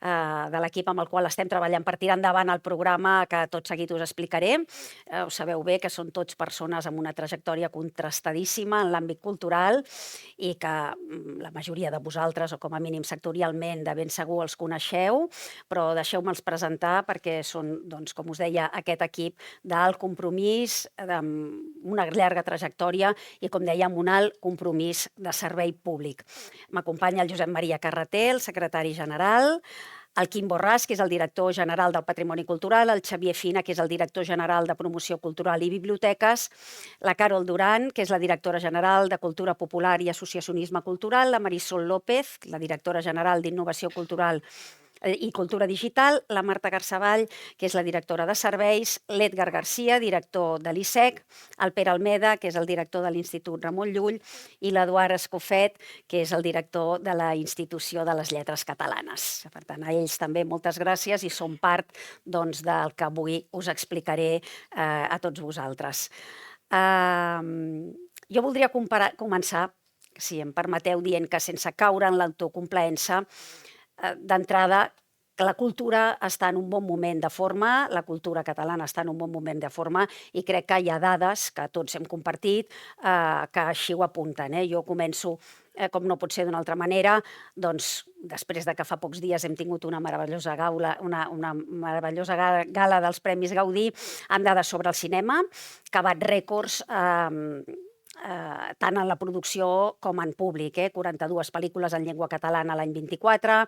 de l'equip amb el qual estem treballant per tirar endavant el programa que tot seguit us explicaré. Ho sabeu bé que són tots persones amb una trajectòria contrastadíssima en l'àmbit cultural i que la majoria de vosaltres, o com a mínim sectorialment, de ben segur els coneixeu, però deixeu-me'ls presentar perquè són, doncs, com us deia, aquest equip d'alt compromís, amb una llarga trajectòria i, com deia, amb un alt compromís de servei públic. M'acompanya el Josep Maria Carreter, el secretari general, el Quim Borràs, que és el director general del Patrimoni Cultural, el Xavier Fina, que és el director general de Promoció Cultural i Biblioteques, la Carol Duran, que és la directora general de Cultura Popular i Associacionisme Cultural, la Marisol López, la directora general d'Innovació Cultural i Cultura Digital, la Marta Garceball, que és la directora de Serveis, l'Edgar Garcia, director de l'ISEC, el Pere Almeda, que és el director de l'Institut Ramon Llull, i l'Eduard Escofet, que és el director de la Institució de les Lletres Catalanes. Per tant, a ells també moltes gràcies i són part, doncs, del que avui us explicaré a tots vosaltres. Jo voldria començar, si em permeteu, dient que sense caure en l'autocomplaença, d'entrada, que la cultura està en un bon moment de forma, la cultura catalana està en un bon moment de forma i crec que hi ha dades que tots hem compartit que així ho apunten. Jo començo, com no pot ser d'una altra manera, doncs després de que fa pocs dies hem tingut una meravellosa gala dels Premis Gaudí amb dades sobre el cinema, que bat rècords tant en la producció com en públic. 42 pel·lícules en llengua catalana l'any 24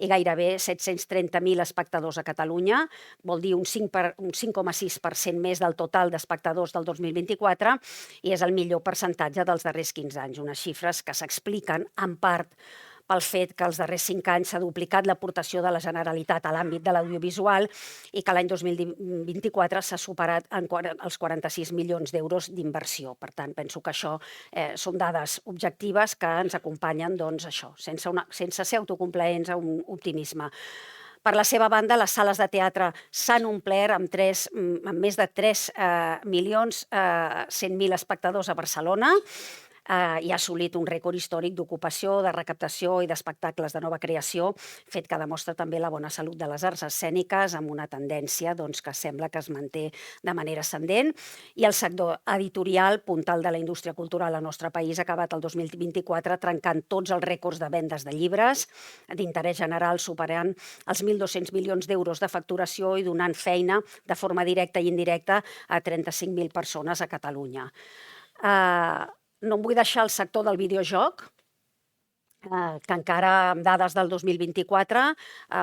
i gairebé 730.000 espectadors a Catalunya, vol dir un 5,6% més del total d'espectadors del 2024 i és el millor percentatge dels darrers 15 anys, unes xifres que s'expliquen en part pel fet que els darrers 5 anys s'ha duplicat l'aportació de la Generalitat a l'àmbit de l'audiovisual i que l'any 2024 s'ha superat els 46 milions d'euros d'inversió. Per tant, penso que això són dades objectives que ens acompanyen, doncs, això, sense ser autocomplaents, a un optimisme. Per la seva banda, les sales de teatre s'han omplert amb més de 3.100.000 espectadors a Barcelona, i ha assolit un rècord històric d'ocupació, de recaptació i d'espectacles de nova creació, fet que demostra també la bona salut de les arts escèniques, amb una tendència que sembla que es manté de manera ascendent. I el sector editorial, puntal de la indústria cultural al nostre país, ha acabat el 2024 trencant tots els rècords de vendes de llibres d'interès general, superant els 1.200 milions d'euros de facturació i donant feina de forma directa i indirecta a 35.000 persones a Catalunya. No em vull deixar el sector del videojoc, que encara amb dades del 2024,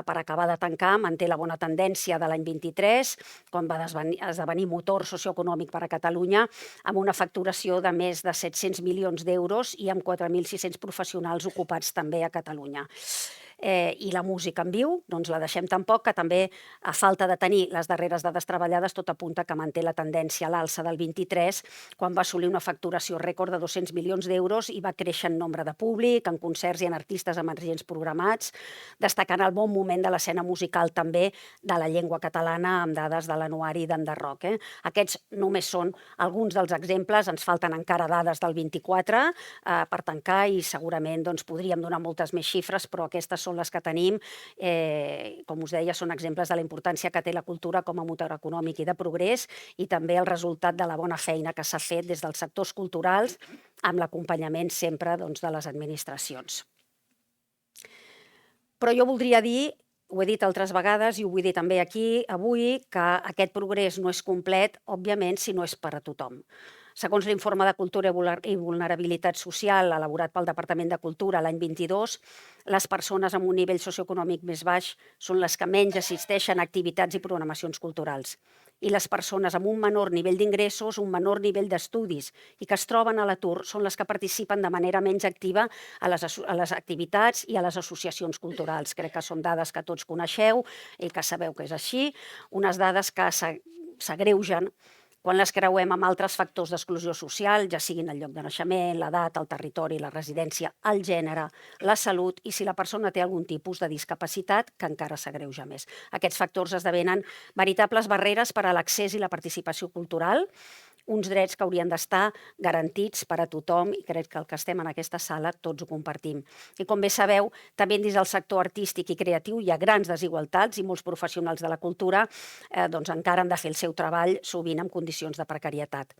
per acabar de tancar, manté la bona tendència de l'any 23, quan va esdevenir motor socioeconòmic per a Catalunya, amb una facturació de més de 700 milions d'euros i amb 4.600 professionals ocupats també a Catalunya. I la música en viu, doncs la deixem tampoc, que també, a falta de tenir les darreres dades treballades, tot apunta que manté la tendència a l'alça del 23, quan va assolir una facturació rècord de 200 milions d'euros i va créixer en nombre de públic, en concerts i en artistes emergents programats, destacant el bon moment de l'escena musical també de la llengua catalana amb dades de l'anuari d'Enderrock. Aquests només són alguns dels exemples, ens falten encara dades del 24 per tancar i segurament podríem donar moltes més xifres, però aquestes són les que tenim. Com us deia, són exemples de la importància que té la cultura com a motor econòmic i de progrés i també el resultat de la bona feina que s'ha fet des dels sectors culturals amb l'acompanyament sempre de les administracions. Però jo voldria dir, ho he dit altres vegades i ho vull dir també aquí avui, que aquest progrés no és complet, òbviament, si no és per a tothom. Segons l'informe de Cultura i Vulnerabilitat Social elaborat pel Departament de Cultura l'any 22, les persones amb un nivell socioeconòmic més baix són les que menys assisteixen a activitats i programacions culturals. I les persones amb un menor nivell d'ingressos, un menor nivell d'estudis i que es troben a l'atur són les que participen de manera menys activa a les activitats i a les associacions culturals. Crec que són dades que tots coneixeu i que sabeu que és així, unes dades que s'agreugen quan les creuem amb altres factors d'exclusió social, ja siguin el lloc de naixement, l'edat, el territori, la residència, el gènere, la salut i si la persona té algun tipus de discapacitat, que encara s'agreuja més. Aquests factors esdevenen veritables barreres per a l'accés i la participació cultural, uns drets que haurien d'estar garantits per a tothom i crec que el que estem en aquesta sala tots ho compartim. I com bé sabeu, també dins del sector artístic i creatiu hi ha grans desigualtats i molts professionals de la cultura encara han de fer el seu treball sovint en condicions de precarietat.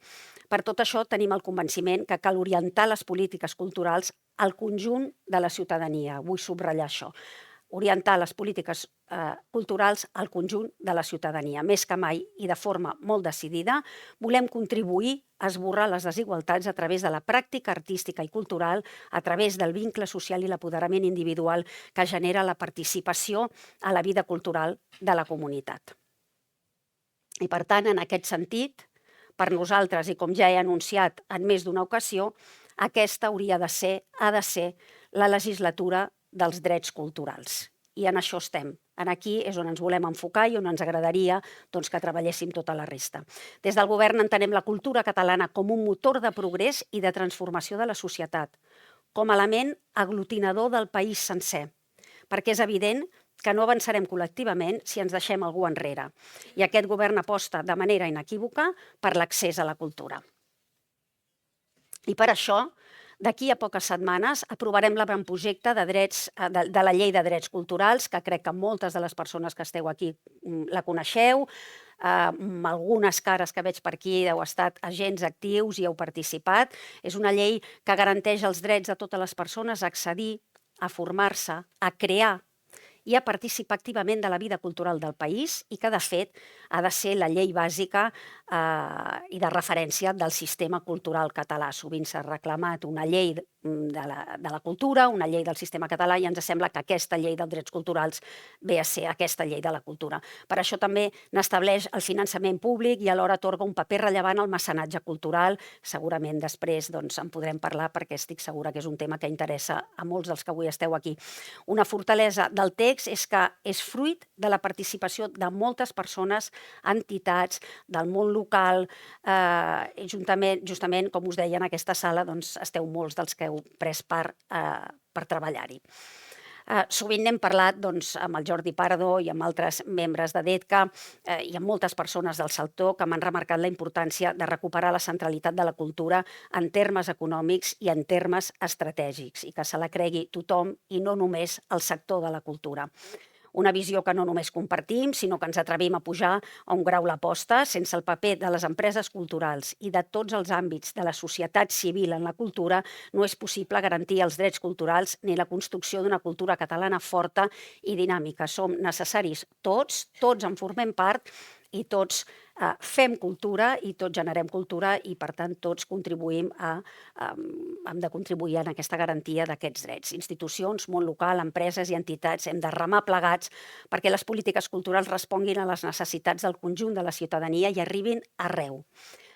Per tot això tenim el convenciment que cal orientar les polítiques culturals al conjunt de la ciutadania. Vull subratllar això. Orientar les polítiques culturals al conjunt de la ciutadania. Més que mai i de forma molt decidida, volem contribuir a esborrar les desigualtats a través de la pràctica artística i cultural, a través del vincle social i l'apoderament individual que genera la participació a la vida cultural de la comunitat. I per tant, en aquest sentit, per nosaltres, i com ja he anunciat en més d'una ocasió, aquesta ha de ser la legislatura dels drets culturals. I en això estem. Aquí és on ens volem enfocar i on ens agradaria que treballéssim tota la resta. Des del govern entenem la cultura catalana com un motor de progrés i de transformació de la societat, com a element aglutinador del país sencer, perquè és evident que no avançarem col·lectivament si ens deixem algú enrere. I aquest govern aposta de manera inequívoca per l'accés a la cultura. I per això, d'aquí a poques setmanes aprovarem l'avantprojecte de la Llei de Drets Culturals, que crec que moltes de les persones que esteu aquí la coneixeu, algunes cares que veig per aquí heu estat agents actius i heu participat. És una llei que garanteix els drets de totes les persones a accedir, a formar-se, a crear i a participar activament de la vida cultural del país i que, de fet, ha de ser la llei bàsica i de referència del sistema cultural català. Sovint s'ha reclamat una llei de la cultura, una llei del sistema català, i ens sembla que aquesta llei dels drets culturals ve a ser aquesta llei de la cultura. Per això també n'estableix el finançament públic i alhora atorga un paper rellevant al mecenatge cultural. Segurament després en podrem parlar perquè estic segura que és un tema que interessa a molts dels que avui esteu aquí. Una fortalesa del text és que és fruit de la participació de moltes persones, entitats, del món local, i justament, com us deia, en aquesta sala esteu molts dels que heu pres part per treballar-hi. Sovint n'hem parlat amb el Jordi Pardo i amb altres membres de DEDCA i amb moltes persones del sector que m'han remarcat la importància de recuperar la centralitat de la cultura en termes econòmics i en termes estratègics i que se la cregui tothom i no només el sector de la cultura. Una visió que no només compartim, sinó que ens atrevim a pujar a un grau l'aposta. Sense el paper de les empreses culturals i de tots els àmbits de la societat civil en la cultura, no és possible garantir els drets culturals ni la construcció d'una cultura catalana forta i dinàmica. Som necessaris tots en formem part i tots fem cultura i tots generem cultura i, per tant, tots hem de contribuir en aquesta garantia d'aquests drets. Institucions, món local, empreses i entitats hem de remar plegats perquè les polítiques culturals responguin a les necessitats del conjunt de la ciutadania i arribin arreu.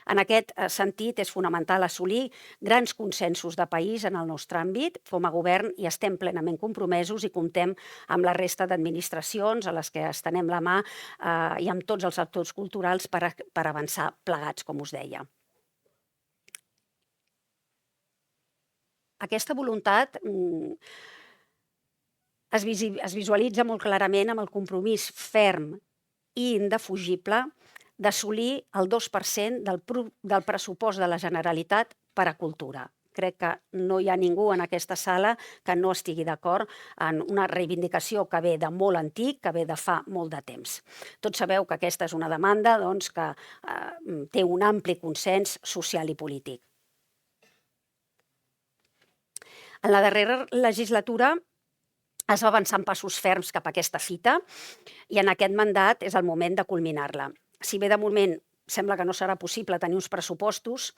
En aquest sentit, és fonamental assolir grans consensos de país en el nostre àmbit. Com a govern hi estem plenament compromesos i comptem amb la resta d'administracions a les que estenem la mà i amb tots els actors culturals per avançar plegats, com us deia. Aquesta voluntat es visualitza molt clarament amb el compromís ferm i indefugible d'assolir el 2% del pressupost de la Generalitat per a cultura. Crec que no hi ha ningú en aquesta sala que no estigui d'acord en una reivindicació que ve de molt antic, que ve de fa molt de temps. Tots sabeu que aquesta és una demanda que té un ampli consens social i polític. En la darrera legislatura es va avançar en passos ferms cap a aquesta fita i en aquest mandat és el moment de culminar-la. Si bé de moment sembla que no serà possible tenir uns pressupostos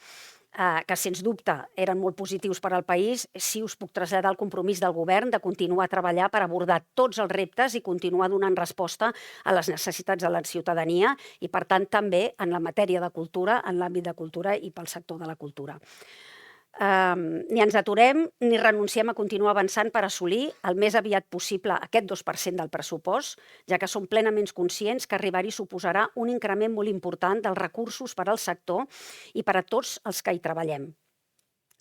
que, sens dubte, eren molt positius per al país, sí us puc traslladar el compromís del govern de continuar a treballar per abordar tots els reptes i continuar donant resposta a les necessitats de la ciutadania i, per tant, també en la matèria de cultura, en l'àmbit de cultura i pel sector de la cultura. Ni ens aturem ni renunciem a continuar avançant per assolir el més aviat possible aquest 2% del pressupost, ja que som plenament conscients que arribar-hi suposarà un increment molt important dels recursos per al sector i per a tots els que hi treballem.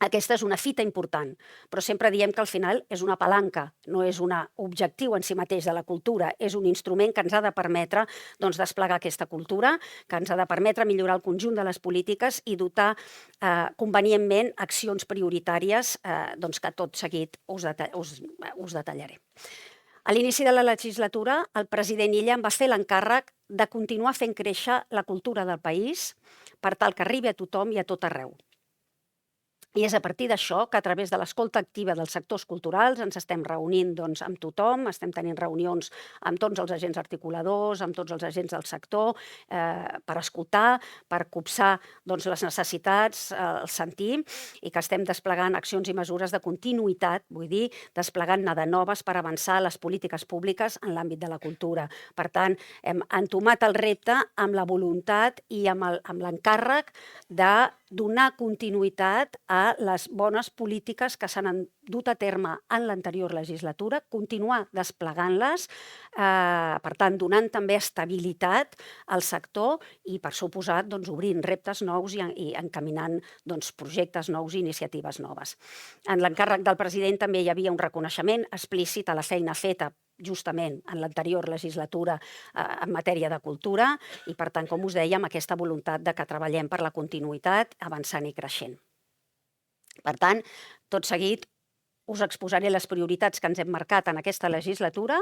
Aquesta és una fita important, però sempre diem que al final és una palanca, no és un objectiu en si mateix de la cultura, és un instrument que ens ha de permetre desplegar aquesta cultura, que ens ha de permetre millorar el conjunt de les polítiques i dotar convenientment accions prioritàries que tot seguit us detallaré. A l'inici de la legislatura, el president Illa em va fer l'encàrrec de continuar fent créixer la cultura del país per tal que arribi a tothom i a tot arreu. I és a partir d'això que a través de l'escolta activa dels sectors culturals ens estem reunint amb tothom, estem tenint reunions amb tots els agents articuladors, amb tots els agents del sector, per escoltar, per copsar les necessitats, el sentir, i que estem desplegant accions i mesures de continuïtat, vull dir, desplegant-ne de noves per avançar les polítiques públiques en l'àmbit de la cultura. Per tant, hem entomat el repte amb la voluntat i amb l'encàrrec de donar continuïtat a les bones polítiques que s'han dut a terme en l'anterior legislatura, continuar desplegant-les, per tant, donant també estabilitat al sector i, per suposat, obrint reptes nous i encaminant projectes nous i iniciatives noves. En l'encàrrec del president també hi havia un reconeixement explícit a la feina feta justament en l'anterior legislatura en matèria de cultura i, per tant, com us deia, amb aquesta voluntat de que treballem per la continuïtat, avançant i creixent. Per tant, tot seguit us exposaré les prioritats que ens hem marcat en aquesta legislatura.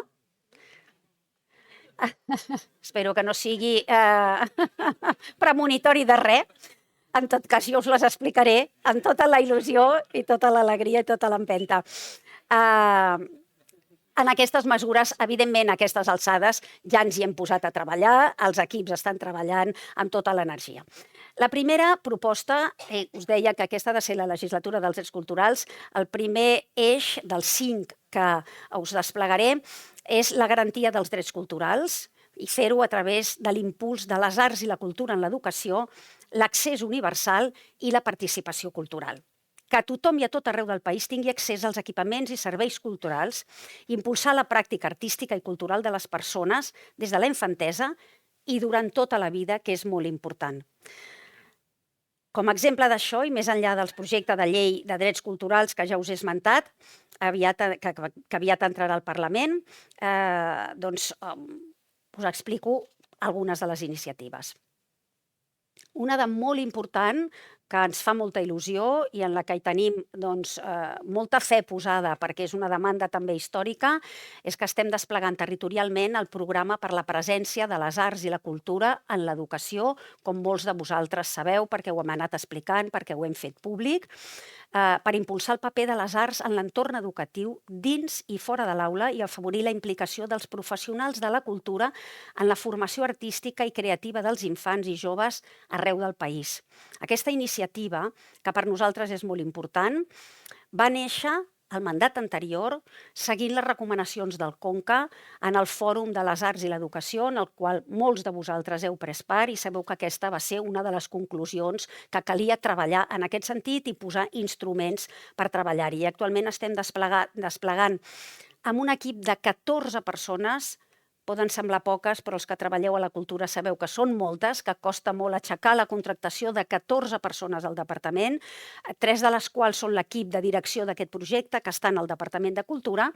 Espero que no sigui premonitori de res. En tot cas, jo us les explicaré amb tota la il·lusió i tota l'alegria i tota l'empenta. En aquestes mesures, evidentment, a aquestes alçades, ja ens hi hem posat a treballar, els equips estan treballant amb tota l'energia. La primera proposta, us deia que aquesta ha de ser la legislatura dels drets culturals, el primer eix dels 5 que us desplegaré és la garantia dels drets culturals i fer-ho a través de l'impuls de les arts i la cultura en l'educació, l'accés universal i la participació cultural. Que tothom i a tot arreu del país tingui accés als equipaments i serveis culturals, impulsar la pràctica artística i cultural de les persones des de la infantesa i durant tota la vida, que és molt important. Com a exemple d'això, i més enllà dels projectes de llei de drets culturals que ja us he esmentat, que aviat entrarà al Parlament, us explico algunes de les iniciatives. Una de molt important, que ens fa molta il·lusió i en la que hi tenim molta fe posada perquè és una demanda també històrica, és que estem desplegant territorialment el programa per la presència de les arts i la cultura en l'educació, com molts de vosaltres sabeu, perquè ho hem anat explicant, perquè ho hem fet públic, per impulsar el paper de les arts en l'entorn educatiu dins i fora de l'aula i afavorir la implicació dels professionals de la cultura en la formació artística i creativa dels infants i joves arreu del país. Aquesta iniciativa, que per nosaltres és molt important, va néixer al mandat anterior, seguint les recomanacions del CONCA en el Fòrum de les Arts i l'Educació, en el qual molts de vosaltres heu pres part i sabeu que aquesta va ser una de les conclusions que calia treballar en aquest sentit i posar instruments per treballar-hi. I actualment estem desplegant amb un equip de 14 persones. Poden semblar poques, però els que treballeu a la cultura sabeu que són moltes, que costa molt aixecar la contractació de 14 persones al departament, 3 de les quals són l'equip de direcció d'aquest projecte, que estan al Departament de Cultura,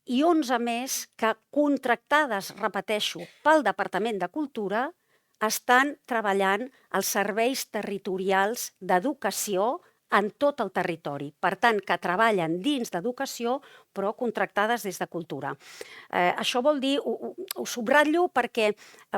i 11 més que, contractades, repeteixo, pel Departament de Cultura, estan treballant als serveis territorials d'educació en tot el territori. Per tant, que treballen dins d'educació, però contractades des de cultura. Això vol dir, ho subratllo perquè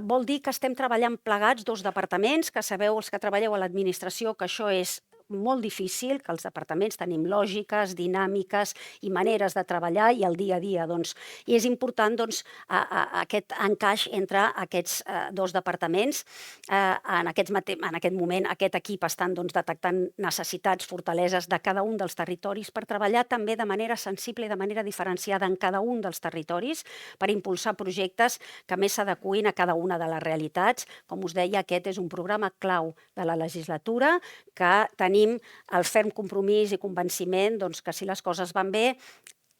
vol dir que estem treballant plegats 2 departaments, que sabeu els que treballeu a l'administració que això és molt difícil, que els departaments tenim lògiques, dinàmiques i maneres de treballar i el dia a dia. I és important aquest encaix entre aquests 2 departaments. En aquest moment aquest equip estan detectant necessitats, fortaleses de cada un dels territoris per treballar també de manera sensible i de manera diferenciada en cada un dels territoris per impulsar projectes que més s'adeqüin a cada una de les realitats. Com us deia, aquest és un programa clau de la legislatura que tenim el ferm compromís i convenciment que si les coses van bé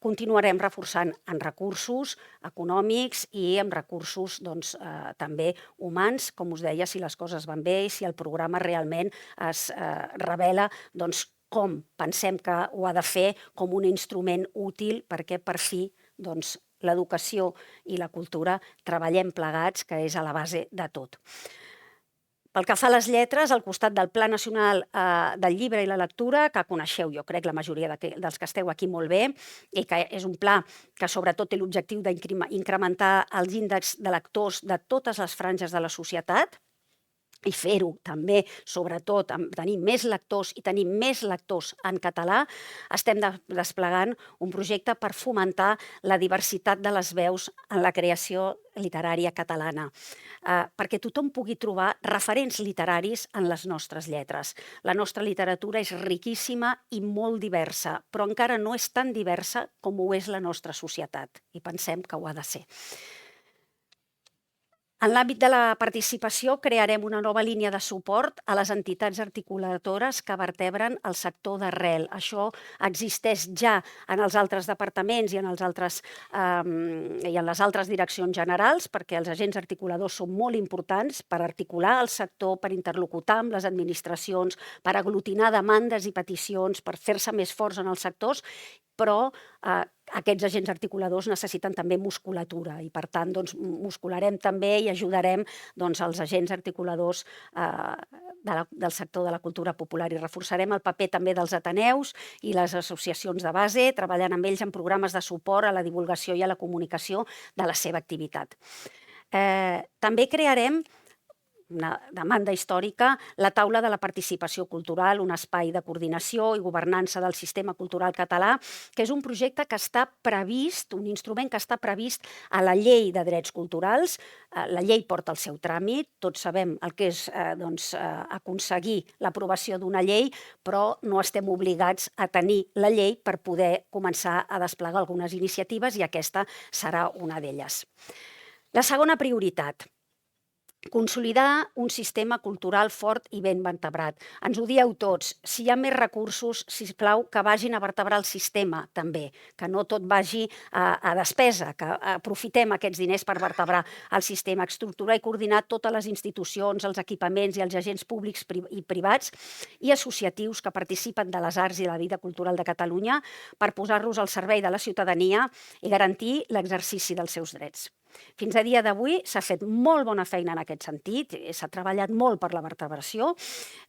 continuarem reforçant en recursos econòmics i en recursos també humans, com us deia, si les coses van bé i si el programa realment es revela com pensem que ho ha de fer com un instrument útil perquè per fi l'educació i la cultura treballem plegats, que és a la base de tot. Pel que fa a les lletres, al costat del Pla Nacional del Llibre i la Lectura, que coneixeu, jo crec, la majoria dels que esteu aquí molt bé, i que és un pla que sobretot té l'objectiu d'incrementar els índexs de lectors de totes les franges de la societat, i fer-ho també, sobretot, amb tenir més lectors i tenir més lectors en català, estem desplegant un projecte per fomentar la diversitat de les veus en la creació literària catalana, perquè tothom pugui trobar referents literaris en les nostres lletres. La nostra literatura és riquíssima i molt diversa, però encara no és tan diversa com ho és la nostra societat, i pensem que ho ha de ser. En l'àmbit de la participació crearem una nova línia de suport a les entitats articuladores que vertebren el sector d'arrel. Això existeix ja en els altres departaments i en les altres direccions generals, perquè els agents articuladors són molt importants per articular el sector, per interlocutar amb les administracions, per aglutinar demandes i peticions, per fer-se més forts en els sectors, però aquests agents articuladors necessiten també musculatura i, per tant, muscularem també i ajudarem els agents articuladors del sector de la cultura popular i reforçarem el paper també dels ateneus i les associacions de base, treballant amb ells en programes de suport a la divulgació i a la comunicació de la seva activitat. També crearem, una demanda històrica, la taula de la participació cultural, un espai de coordinació i governança del sistema cultural català, que és un projecte que està previst, un instrument que està previst a la Llei de Drets Culturals. La llei porta el seu tràmit, tots sabem el que és aconseguir l'aprovació d'una llei, però no estem obligats a tenir la llei per poder començar a desplegar algunes iniciatives i aquesta serà una d'elles. La segona prioritat: consolidar un sistema cultural fort i ben vertebrat. Ens ho dieu tots, si hi ha més recursos, sisplau, que vagin a vertebrar el sistema també, que no tot vagi a despesa, que aprofitem aquests diners per vertebrar el sistema, estructurar i coordinar totes les institucions, els equipaments i els agents públics i privats i associatius que participen de les arts i la vida cultural de Catalunya per posar-los al servei de la ciutadania i garantir l'exercici dels seus drets. Fins a dia d'avui s'ha fet molt bona feina en aquest sentit, s'ha treballat molt per la vertebració,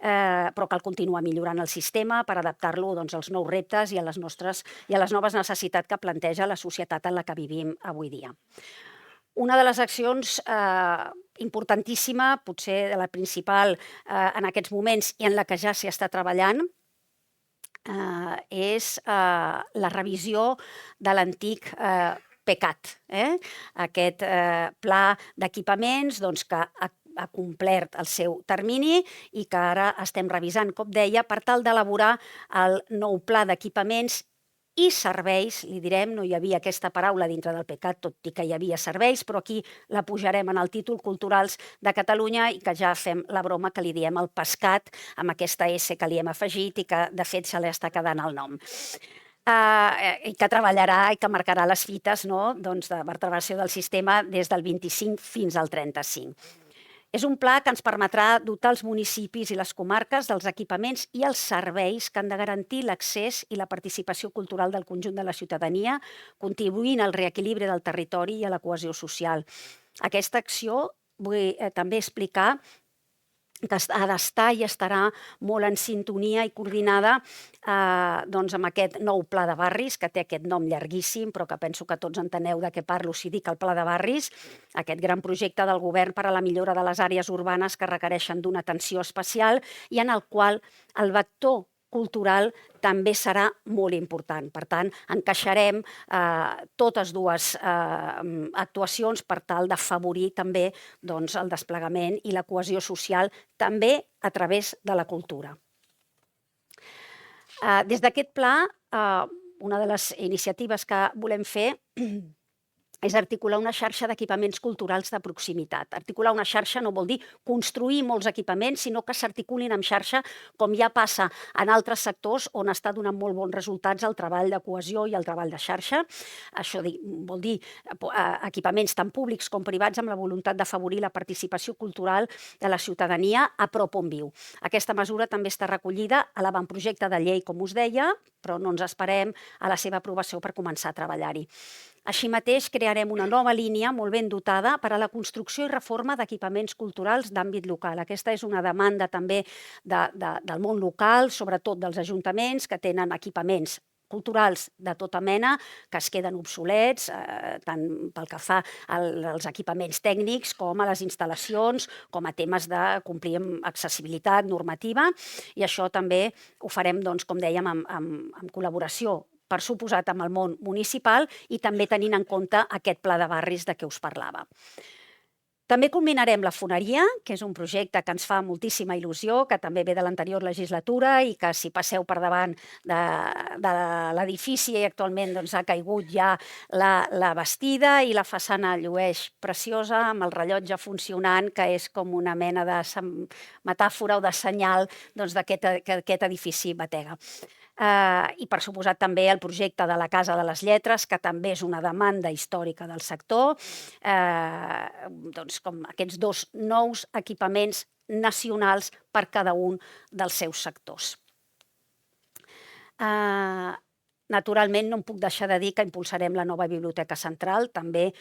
però cal continuar millorant el sistema per adaptar-lo als nous reptes i a les noves necessitats que planteja la societat en la que vivim avui dia. Una de les accions importantíssima, potser la principal en aquests moments i en la que ja s'hi està treballant, és la revisió de l'antic PECAT, aquest pla d'equipaments que ha complert el seu termini i que ara estem revisant, com deia, per tal d'elaborar el nou pla d'equipaments i serveis, li direm, no hi havia aquesta paraula dintre del PECAT, tot i que hi havia serveis, però aquí la pujarem en el títol, Culturals de Catalunya, i que ja fem la broma que li diem el PESCAT, amb aquesta S que li hem afegit i que, de fet, se li està quedant el nom. I que treballarà i que marcarà les fites de vertebració del sistema des del 25 fins al 35. És un pla que ens permetrà dotar els municipis i les comarques dels equipaments i els serveis que han de garantir l'accés i la participació cultural del conjunt de la ciutadania, contribuint al reequilibri del territori i a la cohesió social. Aquesta acció, vull també explicar, que ha d'estar i estarà molt en sintonia i coordinada amb aquest nou pla de barris, que té aquest nom llarguíssim, però que penso que tots enteneu de què parlo si dic el pla de barris, aquest gran projecte del govern per a la millora de les àrees urbanes que requereixen d'una atenció especial i en el qual el vector cultural també serà molt important. Per tant, encaixarem totes dues actuacions per tal d'afavorir també el desplegament i la cohesió social també a través de la cultura. Des d'aquest pla, una de les iniciatives que volem fer és articular una xarxa d'equipaments culturals de proximitat. Articular una xarxa no vol dir construir molts equipaments, sinó que s'articulin en xarxa, com ja passa en altres sectors on està donant molt bons resultats el treball de cohesió i el treball de xarxa. Això vol dir equipaments tant públics com privats amb la voluntat d'afavorir la participació cultural de la ciutadania a prop on viu. Aquesta mesura també està recollida a l'avantprojecte de llei, com us deia, però no ens esperem a la seva aprovació per començar a treballar-hi. Així mateix, crearem una nova línia molt ben dotada per a la construcció i reforma d'equipaments culturals d'àmbit local. Aquesta és una demanda també del món local, sobretot dels ajuntaments que tenen equipaments culturals de tota mena que es queden obsolets, tant pel que fa als equipaments tècnics com a les instal·lacions, com a temes de complir amb accessibilitat normativa, i això també ho farem, doncs, com dèiem, en col·laboració, per suposat, amb el món municipal i també tenint en compte aquest pla de barris de què us parlava. També culminarem la foneria, que és un projecte que ens fa moltíssima il·lusió, que també ve de l'anterior legislatura i que si passeu per davant de l'edifici actualment ha caigut ja la bastida i la façana llueix preciosa amb el rellotge funcionant, que és com una mena de metàfora o de senyal que aquest edifici batega. I, per suposat, també el projecte de la Casa de les Lletres, que també és una demanda històrica del sector, com aquests 2 nous equipaments nacionals per cada un dels seus sectors. Naturalment, no em puc deixar de dir que impulsarem la nova Biblioteca Central, també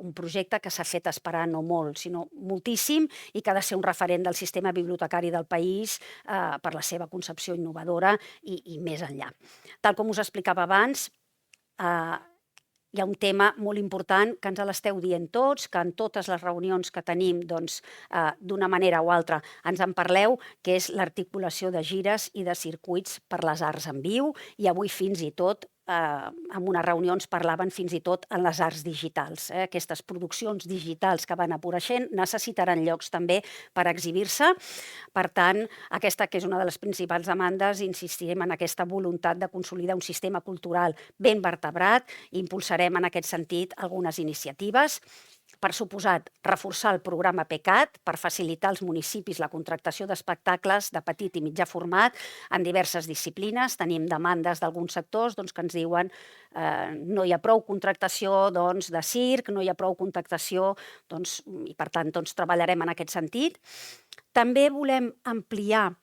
un projecte que s'ha fet esperar no molt, sinó moltíssim, i que ha de ser un referent del sistema bibliotecari del país per la seva concepció innovadora i més enllà. Tal com us explicava abans, hi ha un tema molt important que ens l'esteu dient tots, que en totes les reunions que tenim, d'una manera o altra, ens en parleu, que és l'articulació de gires i de circuits per les arts en viu, i avui fins i tot en unes reunions parlaven fins i tot en les arts digitals. Aquestes produccions digitals que van apareixent necessitaran llocs també per exhibir-se. Per tant, aquesta que és una de les principals demandes, insistirem en aquesta voluntat de consolidar un sistema cultural ben vertebrat i impulsarem en aquest sentit algunes iniciatives. Per suposat, reforçar el programa PECAT per facilitar als municipis la contractació d'espectacles de petit i mitjà format en diverses disciplines. Tenim demandes d'alguns sectors que ens diuen no hi ha prou contractació de circ, no hi ha prou contractació, i per tant treballarem en aquest sentit. També volem ampliar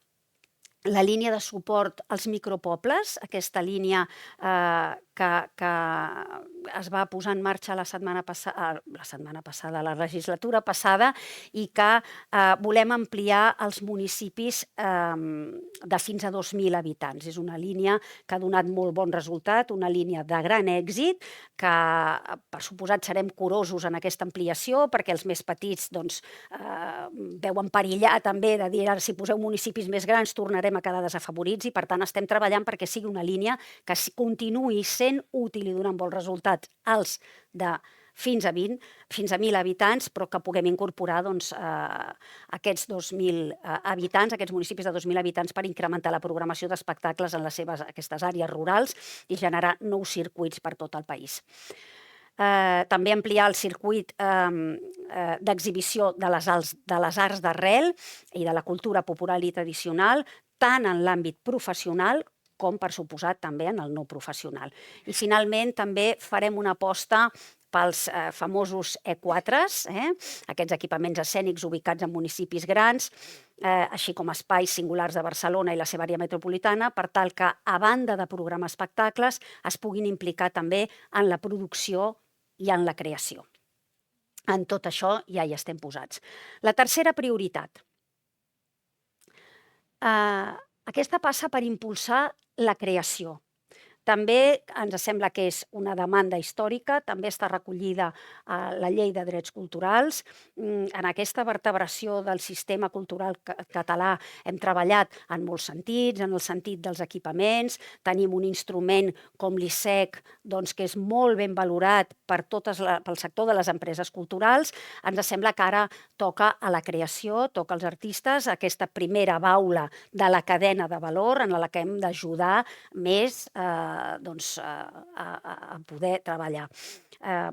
la línia de suport als micropobles, aquesta línia que es va posar en marxa la legislatura passada, i que volem ampliar als municipis de fins a 2.000 habitants. És una línia que ha donat molt bon resultat, una línia de gran èxit, que per suposat serem curosos en aquesta ampliació, perquè els més petits veuen perillar també de dir si poseu municipis més grans tornarem a quedar desafavorits, i per tant estem treballant perquè sigui una línia que continuï sent útil i donant bons resultats als de fins a 1.000 habitants, però que puguem incorporar aquests 2.000 habitants, aquests municipis de 2.000 habitants, per incrementar la programació d'espectacles en aquestes àrees rurals i generar nous circuits per tot el país. També ampliar el circuit d'exhibició de les arts d'arrel i de la cultura popular i tradicional, tant en l'àmbit professional com, per suposat, també en el no professional. I, finalment, també farem una aposta pels famosos E4s, aquests equipaments escènics ubicats en municipis grans, així com espais singulars de Barcelona i la seva àrea metropolitana, per tal que, a banda de programar espectacles, es puguin implicar també en la producció i en la creació. En tot això ja hi estem posats. La tercera prioritat. Aquesta passa per impulsar la creació. També ens sembla que és una demanda històrica, també està recollida a la Llei de Drets Culturals. En aquesta vertebració del sistema cultural català hem treballat en molts sentits, en el sentit dels equipaments. Tenim un instrument com l'ISEC, que és molt ben valorat pel sector de les empreses culturals. Ens sembla que ara toca a la creació, toca als artistes, aquesta primera baula de la cadena de valor en la que hem d'ajudar més a poder treballar.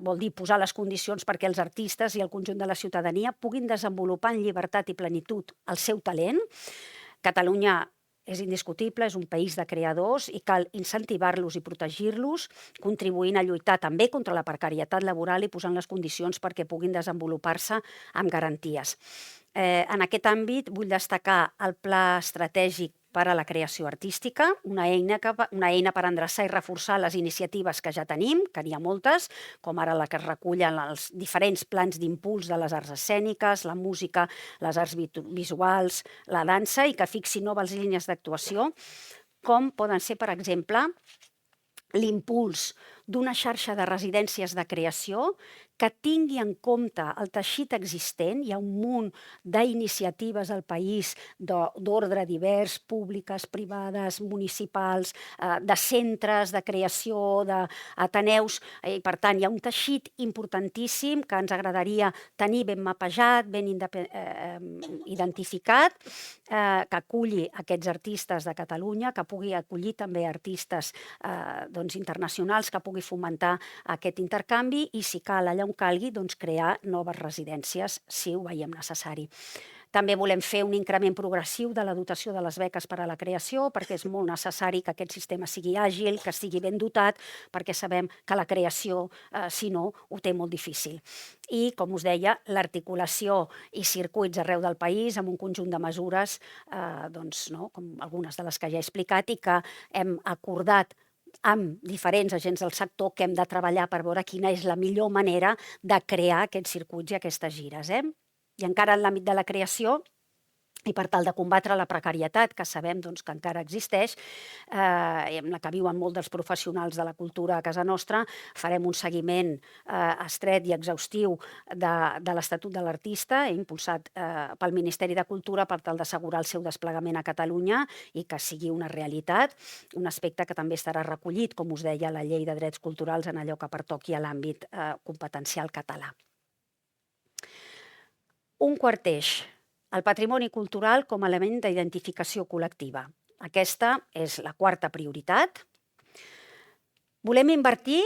Vol dir posar les condicions perquè els artistes i el conjunt de la ciutadania puguin desenvolupar en llibertat i plenitud el seu talent. Catalunya és indiscutible, és un país de creadors i cal incentivar-los i protegir-los, contribuint a lluitar també contra la precarietat laboral i posant les condicions perquè puguin desenvolupar-se amb garanties. En aquest àmbit vull destacar el Pla Estratègic per a la Creació Artística, una eina per endreçar i reforçar les iniciatives que ja tenim, que n'hi ha moltes, com ara la que es recullen els diferents plans d'impuls de les arts escèniques, la música, les arts visuals, la dansa, i que fixi noves línies d'actuació, com poden ser, per exemple, l'impuls d'una xarxa de residències de creació que tingui en compte el teixit existent. Hi ha un munt d'iniciatives al país d'ordre divers, públiques, privades, municipals, de centres de creació, d'ateneus, i per tant hi ha un teixit importantíssim que ens agradaria tenir ben mapejat, ben identificat, que aculli aquests artistes de Catalunya, que pugui acollir també artistes internacionals, que pugui fomentar aquest intercanvi i, si cal, allà on calgui, crear noves residències, si ho veiem necessari. També volem fer un increment progressiu de la dotació de les beques per a la creació, perquè és molt necessari que aquest sistema sigui àgil, que estigui ben dotat, perquè sabem que la creació, si no, ho té molt difícil. I, com us deia, l'articulació i circuits arreu del país amb un conjunt de mesures, com algunes de les que ja he explicat, i que hem acordat amb diferents agents del sector que hem de treballar per veure quina és la millor manera de crear aquests circuits i aquestes gires. I encara en l'àmbit de la creació, i per tal de combatre la precarietat, que sabem que encara existeix, en la que viuen molts dels professionals de la cultura a casa nostra, farem un seguiment estret i exhaustiu de l'Estatut de l'Artista, impulsat pel Ministeri de Cultura per tal d'assegurar el seu desplegament a Catalunya i que sigui una realitat, un aspecte que també estarà recollit, com us deia, a la Llei de Drets Culturals en allò que pertoqui a l'àmbit competencial català. Un quart eix: el patrimoni cultural com a element d'identificació col·lectiva. Aquesta és la quarta prioritat. Volem invertir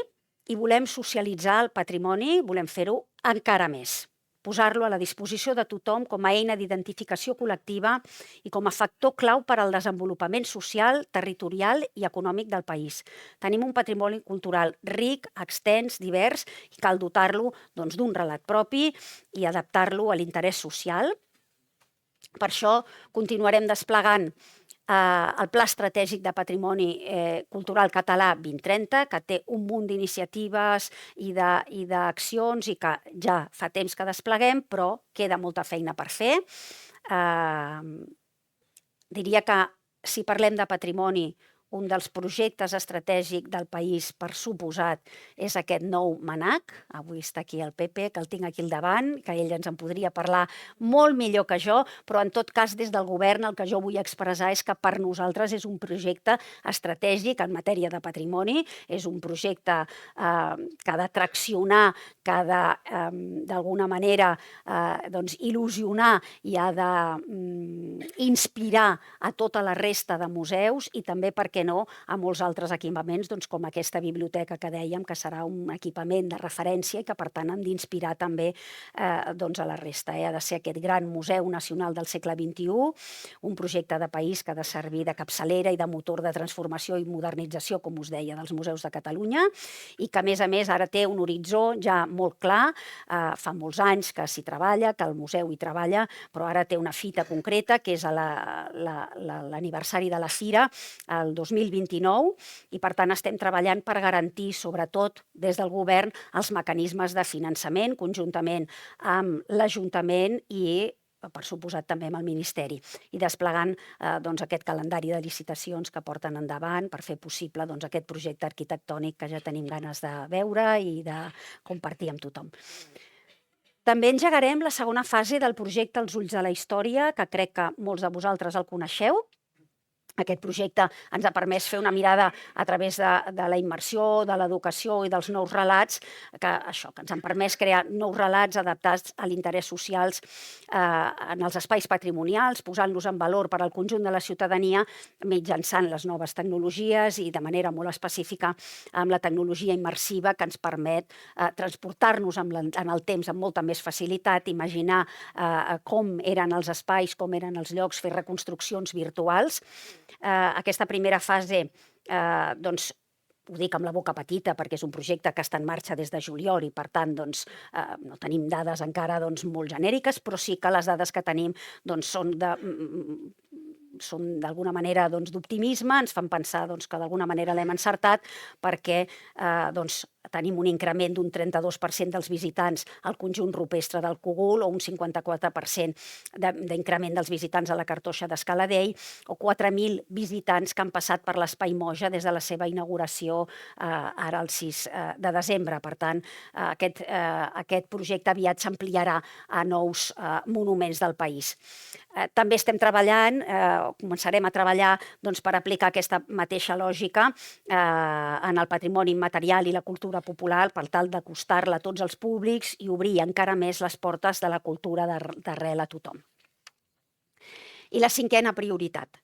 i volem socialitzar el patrimoni, volem fer-ho encara més, posar-lo a la disposició de tothom com a eina d'identificació col·lectiva i com a factor clau per al desenvolupament social, territorial i econòmic del país. Tenim un patrimoni cultural ric, extens, divers, i cal dotar-lo d'un relat propi i adaptar-lo a l'interès social. Per això continuarem desplegant el Pla Estratègic de Patrimoni Cultural Català 2030, que té un munt d'iniciatives i d'accions i que ja fa temps que despleguem, però queda molta feina per fer. Diria que, si parlem de patrimoni, un dels projectes estratègics del país, per suposat, és aquest nou MNAC. Avui està aquí el Pepe, que el tinc aquí al davant, que ell ens en podria parlar molt millor que jo, però en tot cas, des del govern, el que jo vull expressar és que per nosaltres és un projecte estratègic en matèria de patrimoni, és un projecte que ha de traccionar, que ha de, d'alguna manera, il·lusionar i ha d'inspirar a tota la resta de museus i també, per què no, a molts altres equipaments, com aquesta biblioteca que dèiem, que serà un equipament de referència i que, per tant, hem d'inspirar també a la resta. Ha de ser aquest gran museu nacional del segle XXI, un projecte de país que ha de servir de capçalera i de motor de transformació i modernització, com us deia, dels museus de Catalunya, i que, a més, ara té un horitzó ja molt clar. Fa molts anys que s'hi treballa, que el museu hi treballa, però ara té una fita concreta, que és l'aniversari de la Fira, el 2029, i per tant estem treballant per garantir, sobretot des del govern, els mecanismes de finançament, conjuntament amb l'Ajuntament i, per suposat, també amb el Ministeri, i desplegant aquest calendari de licitacions que porten endavant per fer possible aquest projecte arquitectònic que ja tenim ganes de veure i de compartir amb tothom. També engegarem la segona fase del projecte Els ulls de la història, que crec que molts de vosaltres el coneixeu, Aquest projecte ens ha permès fer una mirada a través de la immersió, de l'educació i dels nous relats, que ens han permès crear nous relats adaptats a l'interès socials en els espais patrimonials, posant-los en valor per al conjunt de la ciutadania mitjançant les noves tecnologies i de manera molt específica amb la tecnologia immersiva que ens permet transportar-nos en el temps amb molta més facilitat, imaginar com eren els espais, com eren els llocs, fer reconstruccions virtuals. Aquesta primera fase, doncs, ho dic amb la boca petita perquè és un projecte que està en marxa des de juliol i, per tant, doncs, no tenim dades encara molt genèriques, però sí que les dades que tenim són d'alguna manera d'optimisme, ens fan pensar que d'alguna manera l'hem encertat perquè tenim un increment d'un 32% dels visitants al conjunt rupestre del Cogul o un 54% d'increment dels visitants a la Cartoixa d'Escaladei o 4.000 visitants que han passat per l'Espai Moja des de la seva inauguració ara el 6 de desembre. Per tant, aquest projecte aviat s'ampliarà a nous monuments del país. També estem treballant, començarem a treballar per aplicar aquesta mateixa lògica en el patrimoni immaterial i la cultura popular per tal d'acostar-la a tots els públics i obrir encara més les portes de la cultura d'arrel a tothom. I la cinquena prioritat.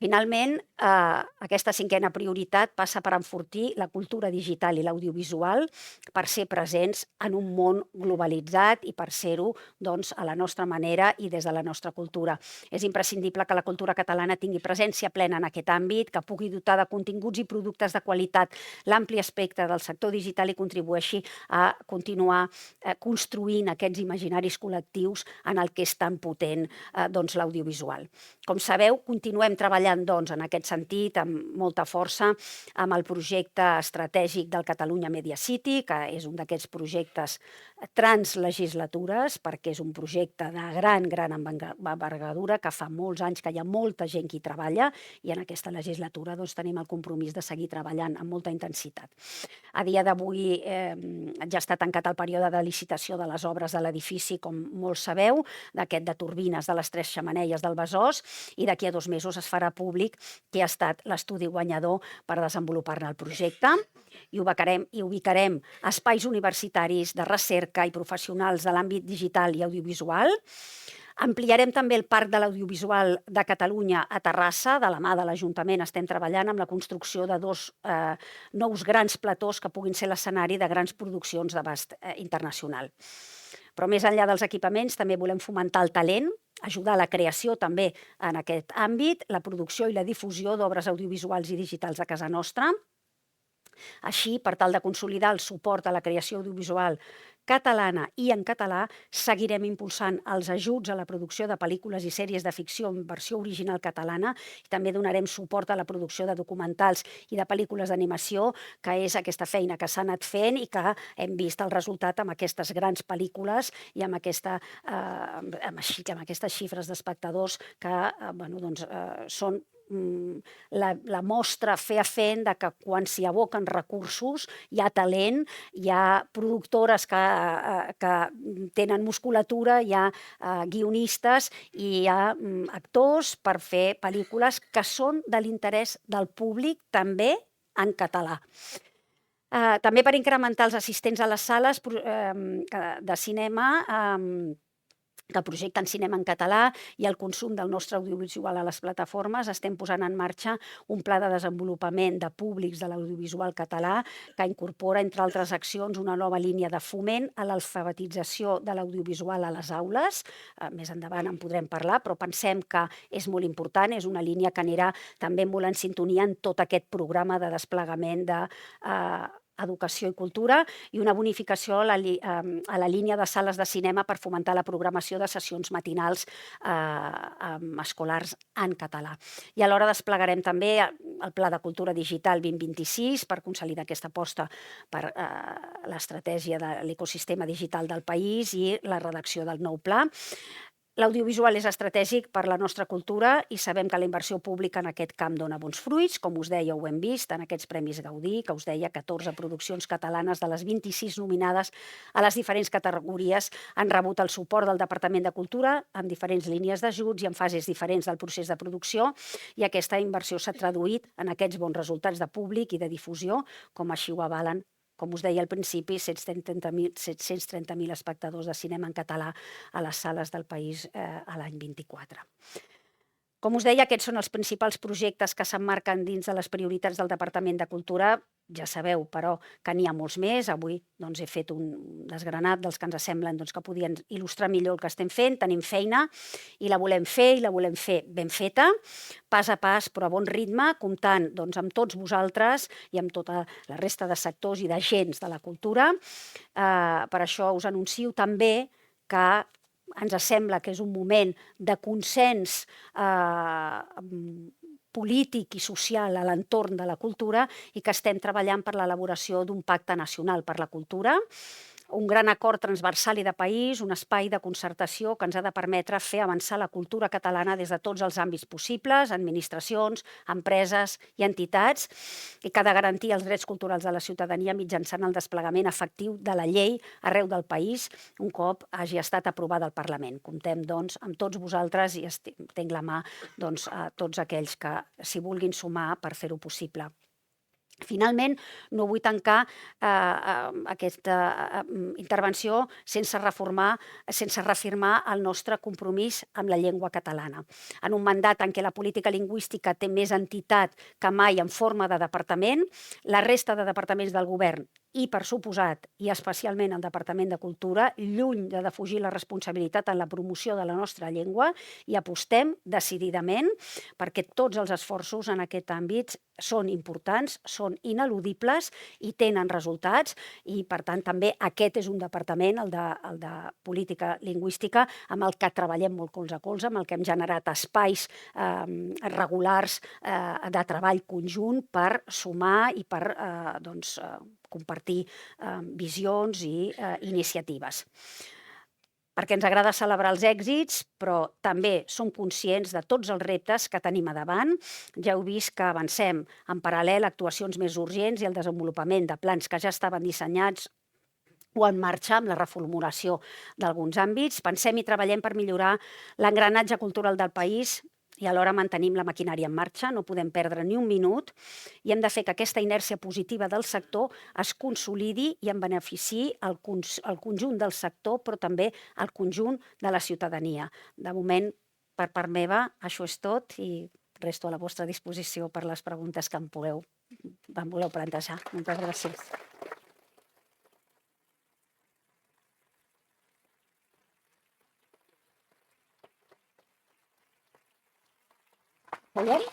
Finalment, aquesta cinquena prioritat passa per enfortir la cultura digital i l'audiovisual per ser presents en un món globalitzat i per ser-ho a la nostra manera i des de la nostra cultura. És imprescindible que la cultura catalana tingui presència plena en aquest àmbit, que pugui dotar de continguts i productes de qualitat l'ampli espectre del sector digital i contribueixi a continuar construint aquests imaginaris col·lectius en el que és tan potent l'audiovisual. Com sabeu, continuem treballant en aquest sentit amb molta força amb el projecte estratègic del Catalunya Media City, que és un d'aquests projectes translegislatures, perquè és un projecte de gran envergadura, que fa molts anys que hi ha molta gent que hi treballa i en aquesta legislatura tenim el compromís de seguir treballant amb molta intensitat. A dia d'avui ja està tancat el període de licitació de les obres de l'edifici, com molts sabeu, d'aquest de turbines de les 3 xemeneies del Besòs, i d'aquí a 2 mesos es farà públic que ha estat l'estudi guanyador per desenvolupar-ne el projecte i ubicarem espais universitaris de recerca i professionals de l'àmbit digital i audiovisual. Ampliarem també el Parc de l'Audiovisual de Catalunya a Terrassa. De la mà de l'Ajuntament estem treballant amb la construcció de 2 nous grans platós que puguin ser l'escenari de grans produccions d'abast internacional. Però més enllà dels equipaments també volem fomentar el talent, ajudar a la creació també en aquest àmbit, la producció i la difusió d'obres audiovisuals i digitals a casa nostra. Així, per tal de consolidar el suport a la creació audiovisual catalana i en català, seguirem impulsant els ajuts a la producció de pel·lícules i sèries de ficció en versió original catalana i també donarem suport a la producció de documentals i de pel·lícules d'animació, que és aquesta feina que s'ha anat fent i que hem vist el resultat amb aquestes grans pel·lícules i amb aquestes xifres d'espectadors que són la mostra fefaent de que quan s'hi aboquen recursos hi ha talent, hi ha productores que tenen musculatura, hi ha guionistes i hi ha actors per fer pel·lícules que són de l'interès del públic també en català. També per incrementar els assistents a les sales de cinema que projecten cinema en català i el consum del nostre audiovisual a les plataformes, estem posant en marxa un pla de desenvolupament de públics de l'audiovisual català que incorpora, entre altres accions, una nova línia de foment a l'alfabetització de l'audiovisual a les aules. Més endavant en podrem parlar, però pensem que és molt important, és una línia que anirà també molt en sintonia en tot aquest programa de desplegament de educació i cultura i una bonificació a la línia de sales de cinema per fomentar la programació de sessions matinals escolars en català. I alhora desplegarem també el Pla de Cultura Digital 2026 per consolidar aquesta aposta per l'estratègia de l'ecosistema digital del país i la redacció del nou pla. L'audiovisual és estratègic per la nostra cultura i sabem que la inversió pública en aquest camp dona bons fruits. Com us deia, ho hem vist en aquests Premis Gaudí, que us deia 14 produccions catalanes de les 26 nominades a les diferents categories han rebut el suport del Departament de Cultura en diferents línies d'ajuts i en fases diferents del procés de producció, i aquesta inversió s'ha traduït en aquests bons resultats de públic i de difusió, com així ho avalen, com us deia al principi, 730.000 espectadors de cinema en català a les sales del país a l'any 24. Com us deia, aquests són els principals projectes que s'emmarquen dins de les prioritats del Departament de Cultura. Ja sabeu, però, que n'hi ha molts més. Avui he fet un desgranat dels que ens semblen que podien il·lustrar millor el que estem fent. Tenim feina i la volem fer, ben feta, pas a pas, però a bon ritme, comptant amb tots vosaltres i amb tota la resta de sectors i d'agents de la cultura. Per això us anuncio també que ens sembla que és un moment de consens polític i social a l'entorn de la cultura i que estem treballant per l'elaboració d'un pacte nacional per la cultura, un gran acord transversal i de país, un espai de concertació que ens ha de permetre fer avançar la cultura catalana des de tots els àmbits possibles, administracions, empreses i entitats, i que ha de garantir els drets culturals de la ciutadania mitjançant el desplegament efectiu de la llei arreu del país, un cop hagi estat aprovada al Parlament. Comptem, amb tots vosaltres i estenc la mà a tots aquells que s'hi vulguin sumar per fer-ho possible. Finalment, no vull tancar aquesta intervenció sense reafirmar el nostre compromís amb la llengua catalana. En un mandat en què la política lingüística té més entitat que mai en forma de departament, la resta de departaments del govern i, per suposat, i especialment el Departament de Cultura, lluny de defugir la responsabilitat en la promoció de la nostra llengua, i apostem decididament perquè tots els esforços en aquest àmbit són importants, són ineludibles i tenen resultats, i per tant també aquest és un departament, el de política lingüística, amb el que treballem molt colze a colze, amb el que hem generat espais regulars de treball conjunt per sumar i per compartir visions i iniciatives. Perquè ens agrada celebrar els èxits, però també som conscients de tots els reptes que tenim a davant. Ja heu vist que avancem en paral·lel a actuacions més urgents i el desenvolupament de plans que ja estaven dissenyats o en marxa amb la reformulació d'alguns àmbits. Pensem i treballem per millorar l'engranatge cultural del país i alhora mantenim la maquinària en marxa, no podem perdre ni un minut i hem de fer que aquesta inèrcia positiva del sector es consolidi i en beneficiï el conjunt del sector, però també el conjunt de la ciutadania. De moment, per part meva, això és tot i resto a la vostra disposició per les preguntes que em voleu plantejar. Moltes gràcies. Veiem?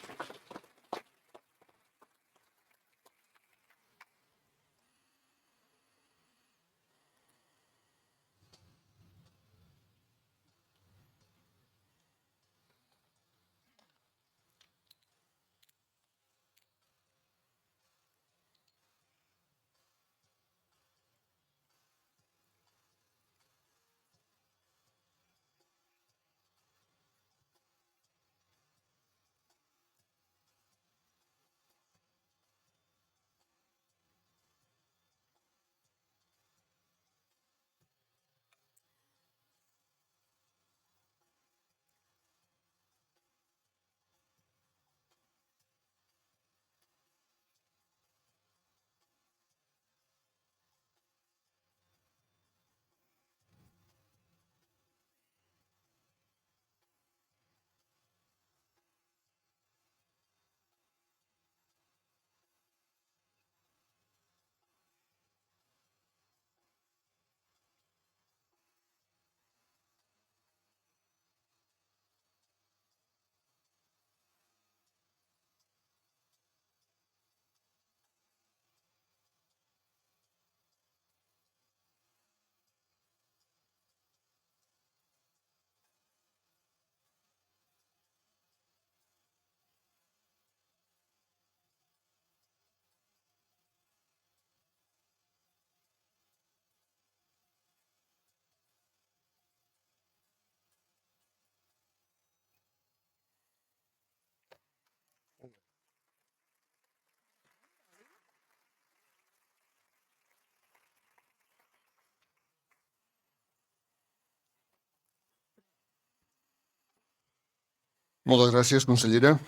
Moltes gràcies, consellera.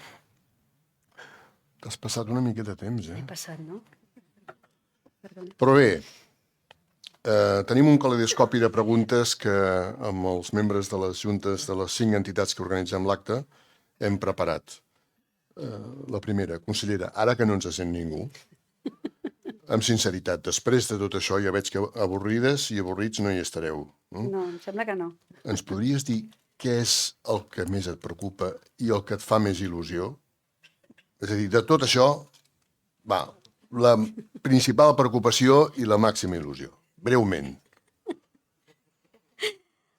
T'has passat una mica de temps, He passat, no? Perdona. Però bé, tenim un calidoscopi de preguntes que amb els membres de les juntes de les 5 entitats que organitzem l'acte hem preparat. La primera, consellera, ara que no ens sent ningú, amb sinceritat, després de tot això ja veig que avorrides i avorrits no hi estareu. No? No, em sembla que no. Ens podries dir què és el que més et preocupa i el que et fa més il·lusió? És a dir, de tot això, va, la principal preocupació i la màxima il·lusió. Breument.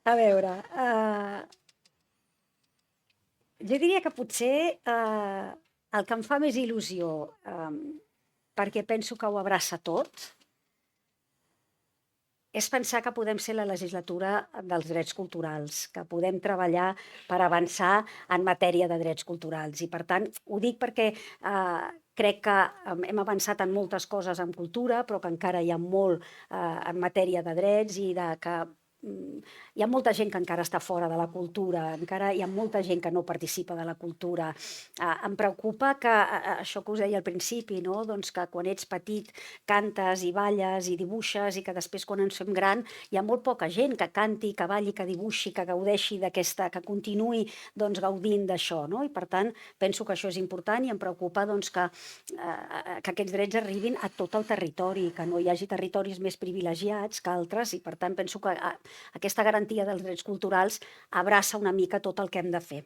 A veure, jo diria que potser el que em fa més il·lusió, perquè penso que ho abraça tot, és pensar que podem ser la legislatura dels drets culturals, que podem treballar per avançar en matèria de drets culturals. I, per tant, ho dic perquè crec que hem avançat en moltes coses en cultura, però que encara hi ha molt en matèria de drets i que hi ha molta gent que encara està fora de la cultura, encara hi ha molta gent que no participa de la cultura. Em preocupa que això que us deia al principi, no? Doncs que quan ets petit cantes i balles i dibuixes i que després quan ens fem gran hi ha molt poca gent que canti, que balli, que dibuixi, que gaudeixi d'aquesta, que continuï doncs, gaudint d'això, no? I per tant penso que això és important i em preocupa doncs, que aquests drets arribin a tot el territori, que no hi hagi territoris més privilegiats que altres i per tant penso que aquesta garantia dels drets culturals abraça una mica tot el que hem de fer.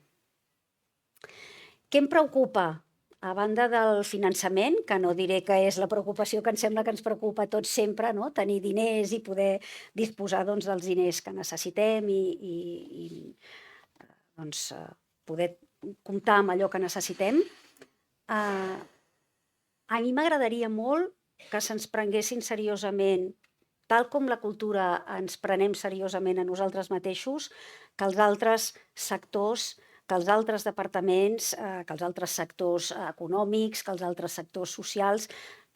Què em preocupa? A banda del finançament, que no diré que és la preocupació que em sembla que ens preocupa a tots sempre, no? Tenir diners i poder disposar doncs, dels diners que necessitem i doncs, poder comptar amb allò que necessitem. A mi m'agradaria molt que se'ns prenguessin seriosament, tal com la cultura ens prenem seriosament a nosaltres mateixos, que els altres sectors, que els altres departaments, que els altres sectors econòmics, que els altres sectors socials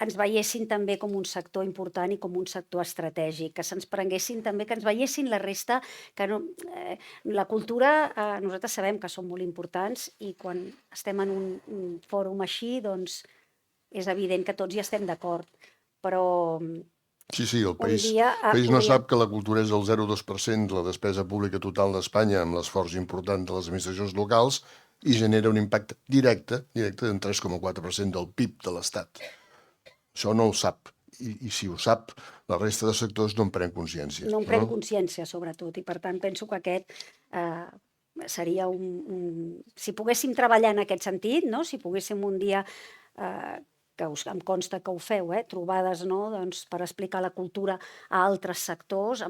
ens veiessin també com un sector important i com un sector estratègic, que se'ns prenguessin també, que ens veiessin la resta, que no, la cultura, nosaltres sabem que són molt importants i quan estem en un fòrum així, doncs és evident que tots hi estem d'acord, però Sí, el un país dia no sap que la cultura és el 0,2% de la despesa pública total d'Espanya amb l'esforç important de les administracions locals i genera un impacte directe d'un 3,4% del PIB de l'Estat. Això no ho sap. I si ho sap, la resta de sectors no en pren consciència. No en pren consciència, sobretot, i per tant penso que aquest seria si poguéssim treballar en aquest sentit, no? Si poguéssim un dia que em consta que ho feu, trobades, no? Doncs per explicar la cultura a altres sectors,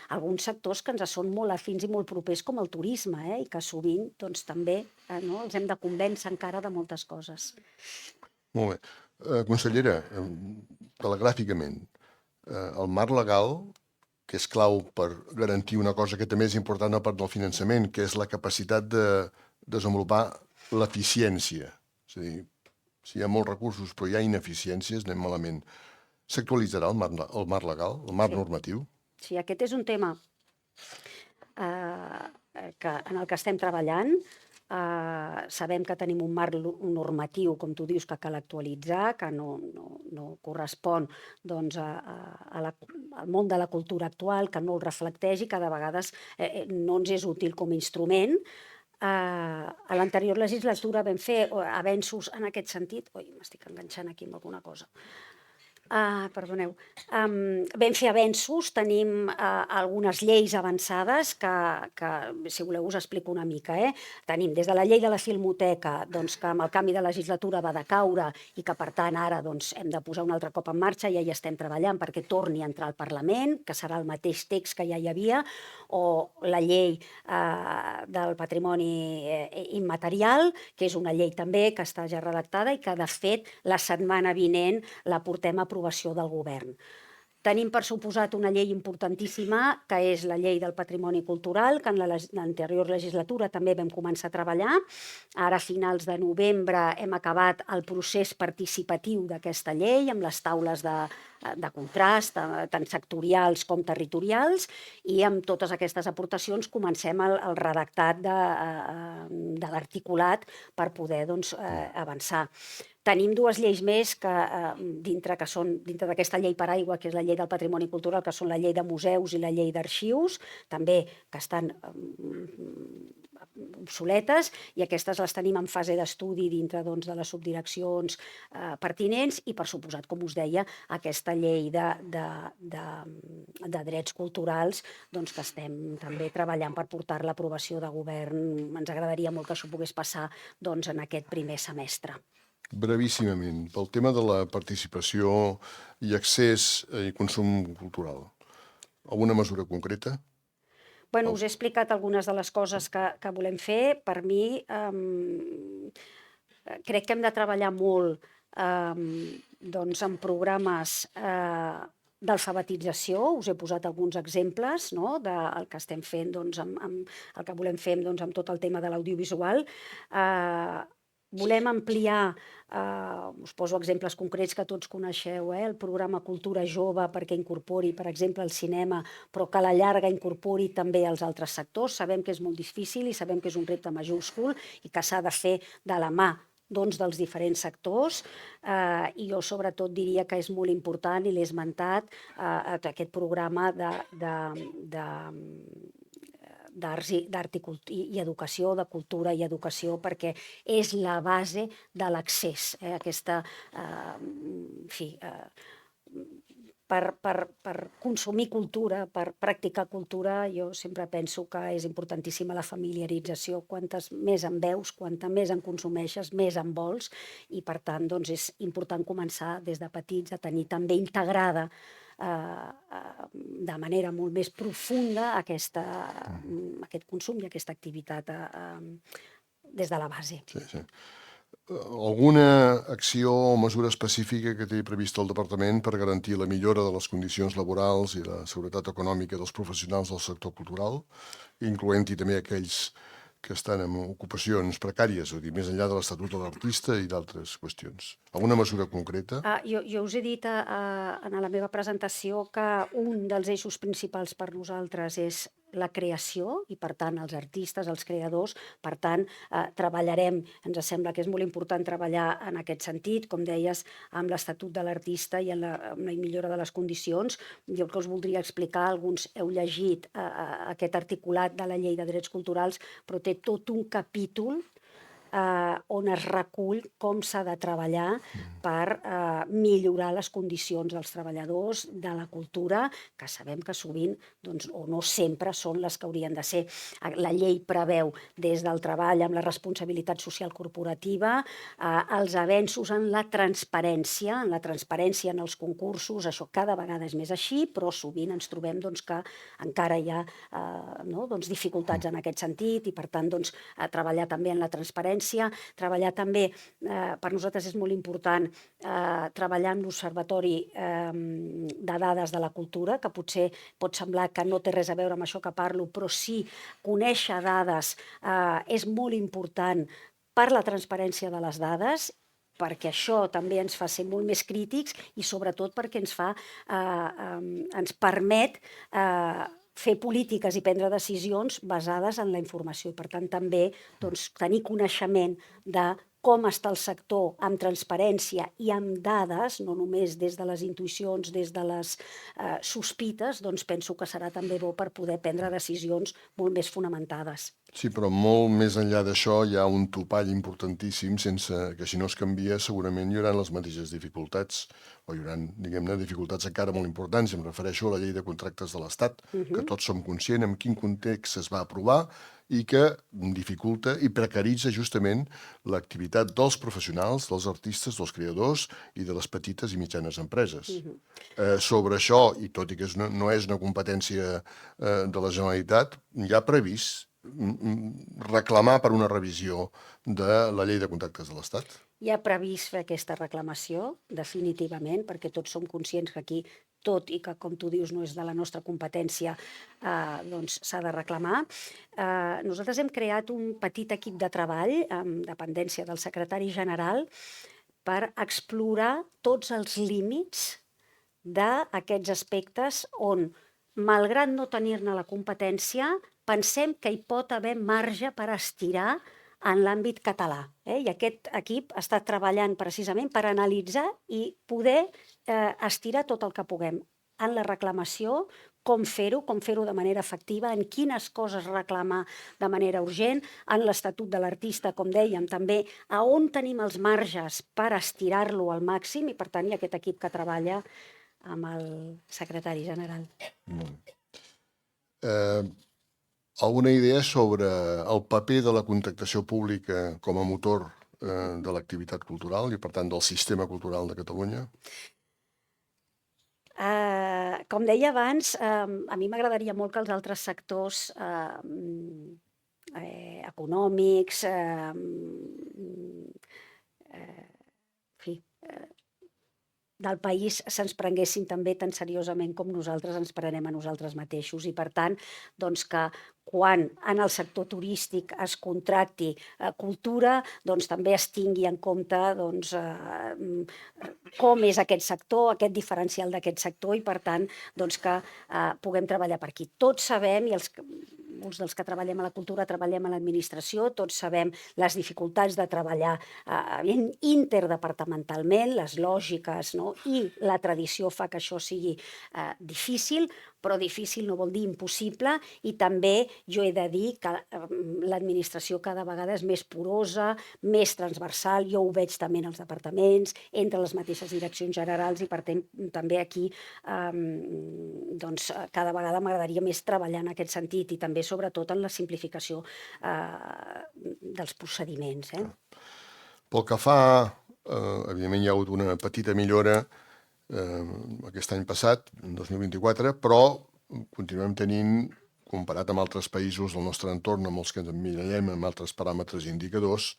alguns sectors que ens són molt afins i molt propers, com el turisme, i que sovint doncs, també no? Els hem de convèncer encara de moltes coses. Molt bé. Consellera, telegràficament, el marc legal, que és clau per garantir una cosa que també és important a part del finançament, que és la capacitat de desenvolupar l'eficiència. És a dir, si hi ha molts recursos però hi ha ineficiències, anem malament. S'actualitzarà el marc legal, el marc normatiu? Sí, aquest és un tema en el que estem treballant. Sabem que tenim un marc normatiu, com tu dius, que cal actualitzar, que no correspon doncs, al món de la cultura actual, que no el reflecteix i que de vegades no ens és útil com a instrument. A l'anterior legislatura vam fer avenços en aquest sentit. Ui, m'estic enganxant aquí amb alguna cosa. Perdoneu. Vam fer avenços, tenim algunes lleis avançades que si voleu us explico una mica. Tenim des de la llei de la Filmoteca, doncs, que amb el canvi de legislatura va decaure i que per tant ara doncs, hem de posar un altre cop en marxa, ja hi estem treballant perquè torni a entrar al Parlament, que serà el mateix text que ja hi havia, o la llei del patrimoni immaterial, que és una llei també que està ja redactada i que de fet la setmana vinent la portem a aprovació del govern. Tenim, per suposat, una llei importantíssima, que és la llei del patrimoni cultural, que en l'anterior legislatura també vam començar a treballar. Ara, a finals de novembre, hem acabat el procés participatiu d'aquesta llei, amb les taules de contrast, tant sectorials com territorials, i amb totes aquestes aportacions comencem el redactat de l'articulat per poder avançar. Tenim dues lleis més que són dintre d'aquesta llei paraigua, que és la llei del patrimoni cultural, que són la llei de museus i la llei d'arxius, també que estan obsoletes, i aquestes les tenim en fase d'estudi dintre de les subdireccions pertinents, i per suposat, com us deia, aquesta llei de drets culturals, que estem també treballant per portar-la a aprovació de govern. Ens agradaria molt que això pogués passar en aquest primer semestre. Brevíssimament, pel tema de la participació i accés i consum cultural, alguna mesura concreta? Bueno, us he explicat algunes de les coses que volem fer. Per mi, crec que hem de treballar molt en programes d'alfabetització. Us he posat alguns exemples del que estem fent, el que volem fer amb tot el tema de l'audiovisual. Volem ampliar, us poso exemples concrets que tots coneixeu, el programa Cultura Jove, perquè incorpori, per exemple, el cinema, però que a la llarga incorpori també els altres sectors. Sabem que és molt difícil i sabem que és un repte majúscul i que s'ha de fer de la mà dels diferents sectors, i jo sobretot diria que és molt important, i l'he esmentat, aquest programa d'arts i educació, de cultura i educació, perquè és la base de l'accés. Per consumir cultura, per practicar cultura, jo sempre penso que és importantíssima la familiarització. Quantes més en veus, quanta més en consumeixes, més en vols, i per tant és important començar des de petits a tenir també integrada de manera molt més profunda aquest consum i aquesta activitat des de la base. Sí. Alguna acció o mesura específica que té prevista el Departament per garantir la millora de les condicions laborals i la seguretat econòmica dels professionals del sector cultural, incloent-hi també aquells que estan en ocupacions precàries, més enllà de l'Estatut de l'Artista i d'altres qüestions? Alguna mesura concreta? Jo us he dit en la meva presentació que un dels eixos principals per nosaltres és la creació, i per tant els artistes, els creadors. Per tant, treballarem, ens sembla que és molt important treballar en aquest sentit, com deies, amb l'Estatut de l'Artista i amb la millora de les condicions. Jo que us voldria explicar, alguns heu llegit aquest articulat de la Llei de Drets Culturals, però té tot un capítol on es recull com s'ha de treballar per millorar les condicions dels treballadors de la cultura, que sabem que sovint o no sempre són les que haurien de ser. La llei preveu des del treball amb la responsabilitat social corporativa, els avenços en la transparència en els concursos. Això cada vegada és més així, però sovint ens trobem que encara hi ha dificultats en aquest sentit, i per tant treballar també en la transparència, treballar també, per nosaltres és molt important, treballar amb l'Observatori de Dades de la Cultura, que potser pot semblar que no té res a veure amb això que parlo, però sí, conèixer dades és molt important per la transparència de les dades, perquè això també ens fa ser molt més crítics i sobretot perquè ens permet fer polítiques i prendre decisions basades en la informació, i per tant també tenir coneixement de com està el sector amb transparència i amb dades, no només des de les intuïcions, des de les sospites, penso que serà també bo per poder prendre decisions molt més fonamentades. Sí, però molt més enllà d'això hi ha un topall importantíssim, sense que si no es canvia segurament hi haurà les mateixes dificultats, o hi haurà, diguem-ne, dificultats encara molt importants. Em refereixo a la llei de contractes de l'Estat, que tots som conscients en quin context es va aprovar i que dificulta i precaritza justament l'activitat dels professionals, dels artistes, dels creadors i de les petites i mitjanes empreses. Sobre això, i tot i que no és una competència de la Generalitat, hi ha previst reclamar per una revisió de la llei de contractes de l'Estat? Hi ha previst fer aquesta reclamació, definitivament, perquè tots som conscients que aquí tot i que, com tu dius, no és de la nostra competència, doncs s'ha de reclamar. Nosaltres hem creat un petit equip de treball amb dependència del secretari general per explorar tots els límits d'aquests aspectes on, malgrat no tenir-ne la competència, pensem que hi pot haver marge per estirar en l'àmbit català. I aquest equip està treballant precisament per analitzar i poder estirar tot el que puguem en la reclamació, com fer-ho de manera efectiva, en quines coses reclamar de manera urgent, en l'Estatut de l'Artista, com dèiem, també a on tenim els marges per estirar-lo al màxim, i per tant hi ha aquest equip que treballa amb el secretari general. Alguna idea sobre el paper de la contractació pública com a motor de l'activitat cultural i, per tant, del sistema cultural de Catalunya? Com deia abans, a mi m'agradaria molt que els altres sectors econòmics, del país se'ns prenguessin també tan seriosament com nosaltres ens prenem a nosaltres mateixos, i per tant, doncs que quan en el sector turístic es contracti cultura, doncs també es tingui en compte com és aquest sector, aquest diferencial d'aquest sector, i per tant doncs que puguem treballar per aquí. Tots sabem, i molts dels que treballem a la cultura treballem a l'administració, tots sabem les dificultats de treballar interdepartamentalment, les lògiques, no? I la tradició fa que això sigui difícil, però difícil no vol dir impossible, i també jo he de dir que l'administració cada vegada és més porosa, més transversal, jo ho veig també en els departaments, entre les mateixes direccions generals, i per tant també aquí doncs cada vegada m'agradaria més treballar en aquest sentit, i també sobretot en la simplificació dels procediments. Pel que fa, evidentment hi ha hagut una petita millora aquest any passat, en 2024, però continuem tenint, comparat amb altres països del nostre entorn, amb els que ens emmirallem, amb altres paràmetres i indicadors,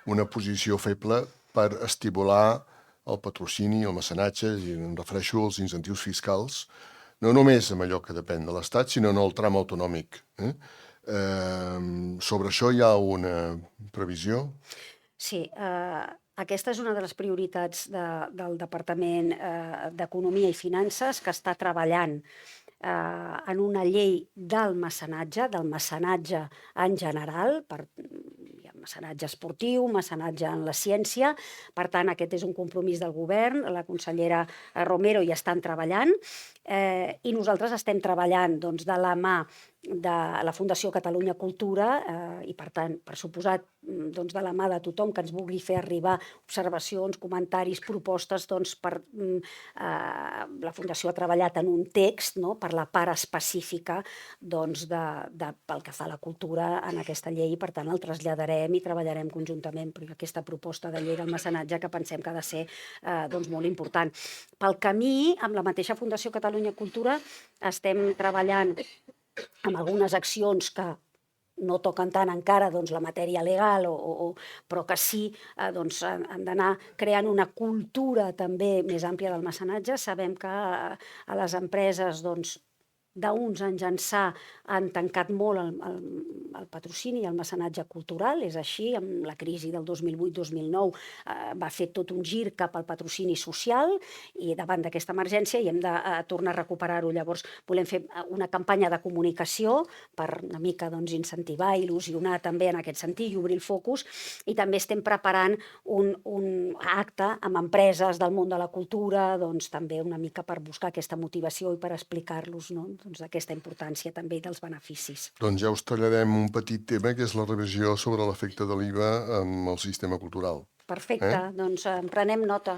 una posició feble per estimular el patrocini, el mecenatge, i em refereixo als incentius fiscals, no només amb allò que depèn de l'Estat, sinó en el tram autonòmic. Sobre això hi ha una previsió? Sí, aquesta és una de les prioritats del Departament d'Economia i Finances, que està treballant en una llei del mecenatge en general, hi ha mecenatge esportiu, mecenatge en la ciència. Per tant, aquest és un compromís del govern, la consellera Romero hi estan treballant, i nosaltres estem treballant de la mà de la Fundació Catalunya Cultura, i per tant, per suposat, de la mà de tothom que ens vulgui fer arribar observacions, comentaris, propostes, la Fundació ha treballat en un text per la part específica pel que fa a la cultura en aquesta llei, i per tant el traslladarem i treballarem conjuntament per aquesta proposta de llei del mecenatge, que pensem que ha de ser molt important. Pel camí, amb la mateixa Fundació Catalunya Cultura, estem treballant amb algunes accions que no toquen tant encara la matèria legal, però que sí han d'anar creant una cultura també més àmplia del mecenatge. Sabem que a les empreses d'uns anys ençà han tancat molt el patrocini i el mecenatge cultural, és així, amb la crisi del 2008-2009 va fer tot un gir cap al patrocini social, i davant d'aquesta emergència hi hem de tornar a recuperar-ho. Llavors volem fer una campanya de comunicació per una mica incentivar i il·lusionar també en aquest sentit i obrir el focus, i també estem preparant un acte amb empreses del món de la cultura, també una mica per buscar aquesta motivació i per explicar-los d'aquesta importància també dels beneficis. Doncs ja us tallarem un petit tema, que és la revisió sobre l'efecte de l'IVA amb el sistema cultural. Perfecte, doncs en prenem nota.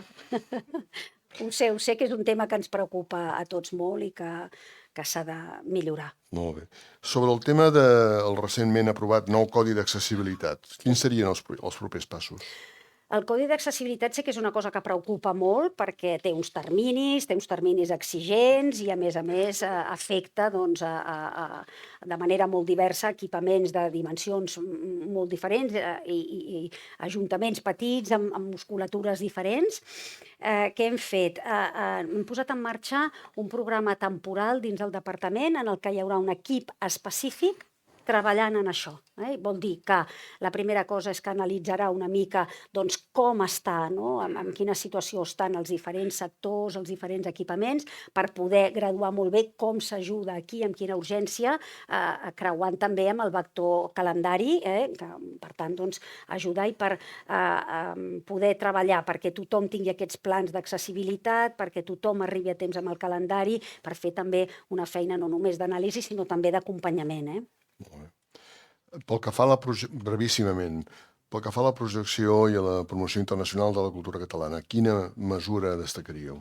Ho sé que és un tema que ens preocupa a tots molt i que s'ha de millorar. Molt bé. Sobre el tema del recentment aprovat nou Codi d'Accessibilitat, quins serien els propers passos? El codi d'accessibilitat sé que és una cosa que preocupa molt perquè té uns terminis exigents i, a més, afecta de manera molt diversa equipaments de dimensions molt diferents i ajuntaments petits amb musculatures diferents. Què hem fet? Hem posat en marxa un programa temporal dins del departament en el que hi haurà un equip específic treballant en això. Vol dir que la primera cosa és que analitzarà una mica com està, en quina situació estan els diferents sectors, els diferents equipaments, per poder graduar molt bé com s'ajuda aquí, amb quina urgència, creuant també amb el vector calendari, que, per tant, ajudar i per poder treballar perquè tothom tingui aquests plans d'accessibilitat, perquè tothom arribi a temps amb el calendari, per fer també una feina no només d'anàlisi, sinó també d'acompanyament. Molt bé. Brevíssimament, pel que fa a la projecció i a la promoció internacional de la cultura catalana, quina mesura destacaríeu?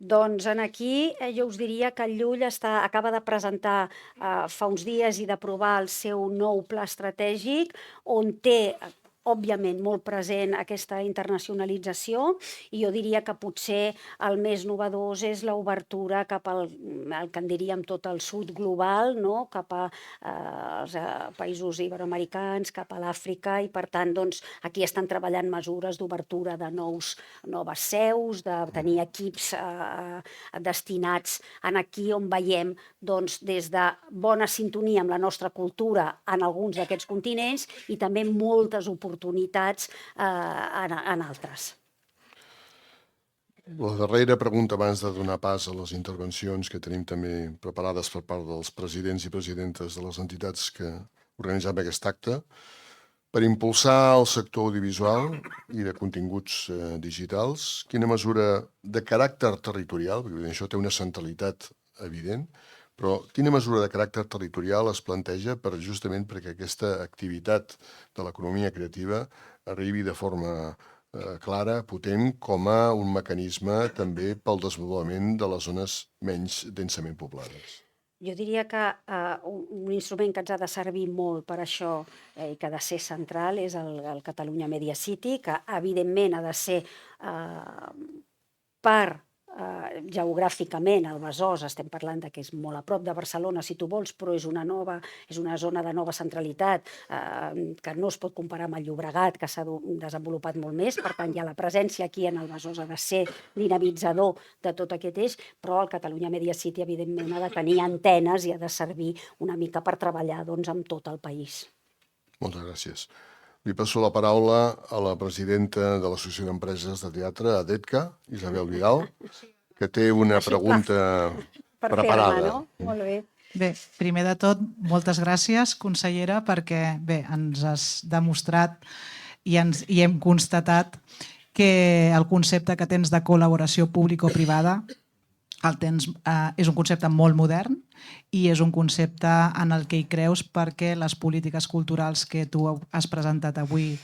Doncs aquí jo us diria que el Llull acaba de presentar fa uns dies i d'aprovar el seu nou pla estratègic, on té òbviament molt present aquesta internacionalització, i jo diria que potser el més novedós és l'obertura cap al que en diríem tot el sud global, cap als països iberoamericans, cap a l'Àfrica, i per tant aquí estan treballant mesures d'obertura de noves seus, de tenir equips destinats aquí on veiem des de bona sintonia amb la nostra cultura en alguns d'aquests continents i també moltes oportunitats en altres. La darrera pregunta abans de donar pas a les intervencions que tenim també preparades per part dels presidents i presidentes de les entitats que organitzem aquest acte. Per impulsar el sector audiovisual i de continguts digitals, quina mesura de caràcter territorial, perquè això té una centralitat evident, però quina mesura de caràcter territorial es planteja justament perquè aquesta activitat de l'economia creativa arribi de forma clara, potent, com a un mecanisme també pel desenvolupament de les zones menys densament poblades? Jo diria que un instrument que ens ha de servir molt per això i que ha de ser central és el Catalunya Media City, que evidentment ha de ser per geogràficament el Besòs, estem parlant que és molt a prop de Barcelona, si tu vols, però és una zona de nova centralitat que no es pot comparar amb el Llobregat, que s'ha desenvolupat molt més. Per tant, ja la presència aquí en el Besòs ha de ser dinamitzador de tot aquest eix, però el Catalunya Media City, evidentment, ha de tenir antenes i ha de servir una mica per treballar amb tot el país. Moltes gràcies. Li passo la paraula a la presidenta de l'Associació d'Empreses de Teatre, ADETCA, Isabel Vidal, que té una pregunta preparada. Molt bé. Bé, primer de tot, moltes gràcies, consellera, perquè bé, ens has demostrat i hem constatat que el concepte que tens de col·laboració público-privada és un concepte molt modern i és un concepte en el que hi creus perquè les polítiques culturals que tu has presentat avui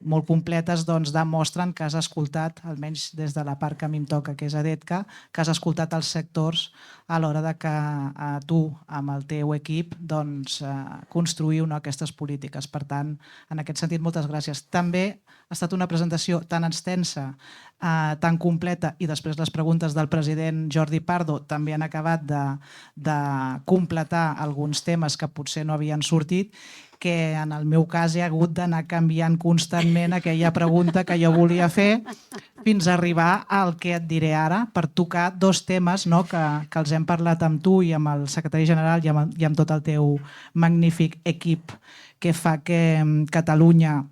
molt completes demostren que has escoltat, almenys des de la part que a mi em toca, que és ADETCA, que has escoltat els sectors a l'hora de que tu, amb el teu equip, construïu aquestes polítiques. Per tant, en aquest sentit, moltes gràcies. També ha estat una presentació tan extensa, tan completa, i després les preguntes del president Jordi Pardo també han acabat de completar alguns temes que potser no havien sortit, que en el meu cas he hagut d'anar canviant constantment aquella pregunta que jo volia fer fins a arribar al que et diré ara, per tocar dos temes que els hem parlat amb tu i amb el secretari general i amb tot el teu magnífic equip, que fa que Catalunya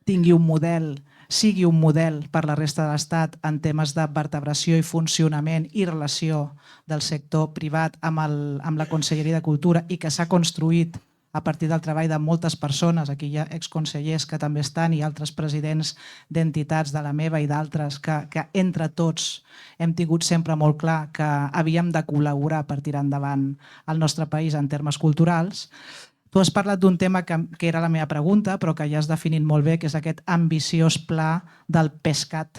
tingui un model, sigui un model per la resta de l'Estat en temes de vertebració i funcionament i relació del sector privat amb la Conselleria de Cultura, i que s'ha construït a partir del treball de moltes persones. Aquí hi ha exconsellers que també estan i altres presidents d'entitats de la meva i d'altres que entre tots hem tingut sempre molt clar que havíem de col·laborar per tirar endavant el nostre país en termes culturals. Tu has parlat d'un tema que era la meva pregunta, però que ja has definit molt bé, que és aquest ambiciós pla del PESCAT.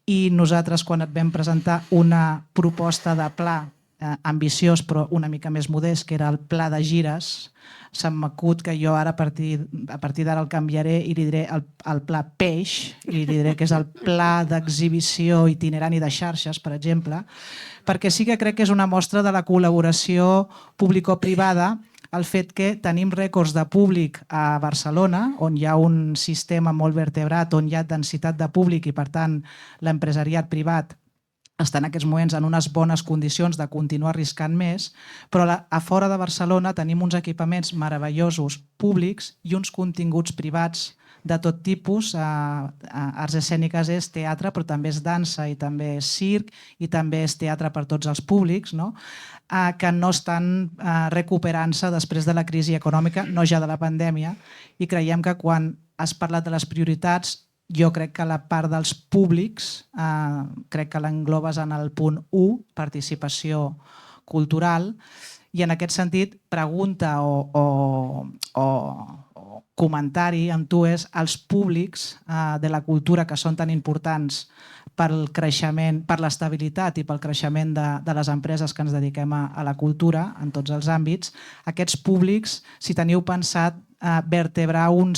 I nosaltres, quan et vam presentar una proposta de pla ambiciós però una mica més modest, que era el pla de gires. Se'm m'acut que jo ara a partir d'ara el canviaré i li diré el pla peix, i li diré que és el pla d'exhibició itinerant i de xarxes, per exemple, perquè sí que crec que és una mostra de la col·laboració público-privada el fet que tenim rècords de públic a Barcelona, on hi ha un sistema molt vertebrat, on hi ha densitat de públic i, per tant, l'empresariat privat està en aquests moments en unes bones condicions de continuar arriscant més, però a fora de Barcelona tenim uns equipaments meravellosos públics i uns continguts privats de tot tipus. Arts escèniques és teatre, però també és dansa i també és circ i també és teatre per tots els públics, no? Que no estan recuperant-se després de la crisi econòmica, no ja de la pandèmia, i creiem que quan has parlat de les prioritats, jo crec que la part dels públics, crec que l'englobes en el punt 1, participació cultural, i en aquest sentit, pregunta o comentari amb tu és els públics de la cultura que són tan importants pel creixement, per l'estabilitat i pel creixement de les empreses que ens dediquem a la cultura en tots els àmbits. Aquests públics, si teniu pensat vertebrar un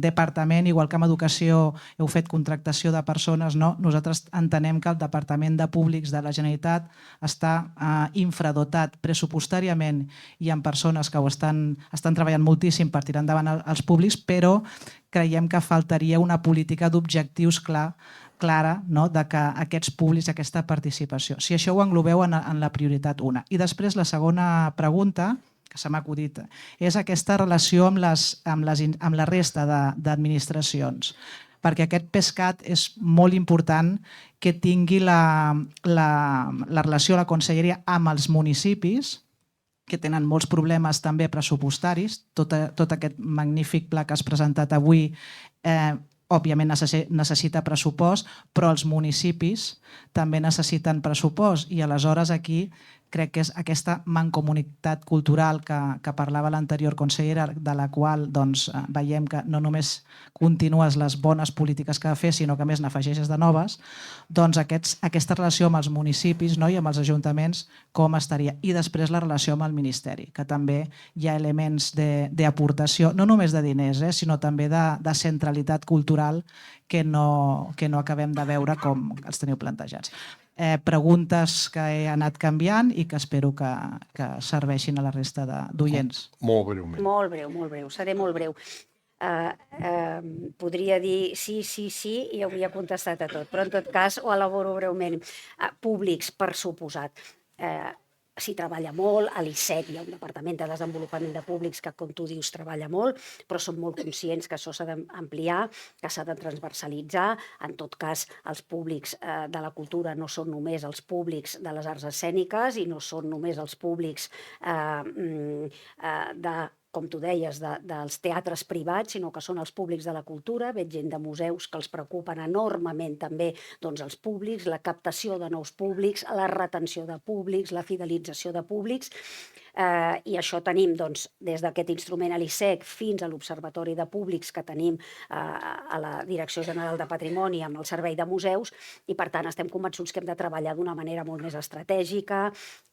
departament, igual que en educació heu fet contractació de persones, no? Nosaltres entenem que el Departament de Públics de la Generalitat està infradotat pressupostàriament i amb persones que estan treballant moltíssim per tirar endavant els públics, però creiem que faltaria una política d'objectius clara, no? De que aquests públics, aquesta participació. Si això ho englobeu en la prioritat 1. I després la segona pregunta, que se m'ha acudit, és aquesta relació amb la resta d'administracions. Perquè aquest PESCAT és molt important que tingui la relació de la conselleria amb els municipis, que tenen molts problemes també pressupostaris. Tot aquest magnífic pla que has presentat avui òbviament necessita pressupost, però els municipis també necessiten pressupost, i aleshores aquí crec que és aquesta mancomunitat cultural que parlava l'anterior consellera, de la qual veiem que no només continues les bones polítiques que ha de fer, sinó que a més n'afegeixes de noves. Doncs aquesta relació amb els municipis i amb els ajuntaments, com estaria? I després la relació amb el Ministeri, que també hi ha elements d'aportació, no només de diners, sinó també de centralitat cultural que no acabem de veure com els teniu plantejats. Preguntes que he anat canviant i que espero que serveixin a la resta d'oients. Molt breument. Molt breu. Seré molt breu. Podria dir sí i hauria contestat a tot, però en tot cas ho elaboro breument. Públics, per suposat. S'hi treballa molt, a l'ICEC hi ha un departament de desenvolupament de públics que, com tu dius, treballa molt, però som molt conscients que això s'ha d'ampliar, que s'ha de transversalitzar. En tot cas, els públics de la cultura no són només els públics de les arts escèniques i no són només els públics com tu deies, dels teatres privats, sinó que són els públics de la cultura. Veig gent de museus que els preocupen enormement també els públics, la captació de nous públics, la retenció de públics, la fidelització de públics. I això tenim des d'aquest instrument a l'ICEC fins a l'Observatori de Públics que tenim a la Direcció General de Patrimoni amb el Servei de Museus, i per tant estem convençuts que hem de treballar d'una manera molt més estratègica,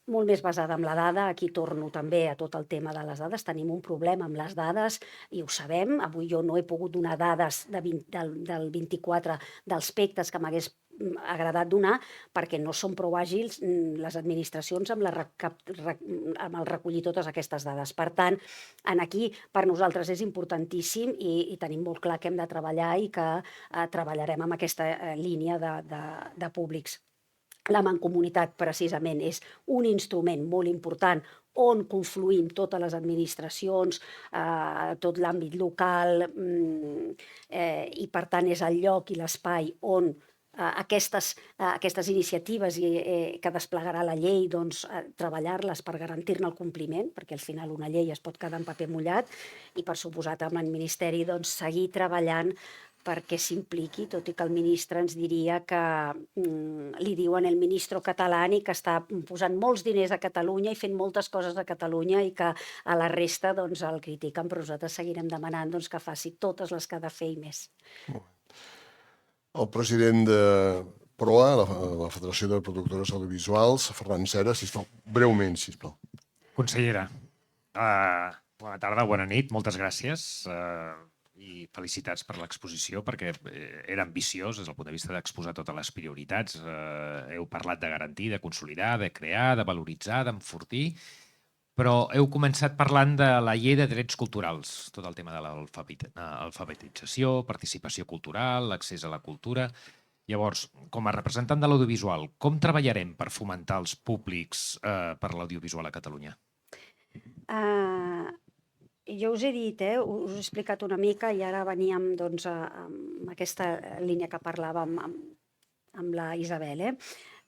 molt més basada en la dada. Aquí torno també a tot el tema de les dades. Tenim un problema amb les dades i ho sabem. Avui jo no he pogut donar dades del 24 dels PECTES que m'hagués agradat donar, perquè no són prou àgils les administracions amb el recollir totes aquestes dades. Per tant, aquí per nosaltres és importantíssim i tenim molt clar que hem de treballar i que treballarem amb aquesta línia de públics. La mancomunitat, precisament, és un instrument molt important on confluïm totes les administracions, tot l'àmbit local, i per tant és el lloc i l'espai on aquestes iniciatives que desplegarà la llei, treballar-les per garantir-ne el compliment, perquè al final una llei es pot quedar en paper mullat, i per suposat amb el Ministeri seguir treballant perquè s'impliqui, tot i que el ministre ens diria que li diuen el ministro català i que està posant molts diners a Catalunya i fent moltes coses a Catalunya i que a la resta el critiquen, però nosaltres seguirem demanant que faci totes les que ha de fer i més. El president PROA, la Federació de Productores Audiovisuals. Ferran Cera, sisplau, breument, sisplau. Consellera, bona tarda, bona nit, moltes gràcies i felicitats per l'exposició perquè era ambiciós des del punt de vista d'exposar totes les prioritats. Heu parlat de garantir, de consolidar, de crear, de valoritzar, d'enfortir, però heu començat parlant de la llei de drets culturals, tot el tema de l'alfabetització, participació cultural, l'accés a la cultura. Llavors, com a representant de l'audiovisual, com treballarem per fomentar els públics per l'audiovisual a Catalunya? Jo us he dit, us he explicat una mica i ara veníem doncs, amb aquesta línia que parlàvem amb la Isabel.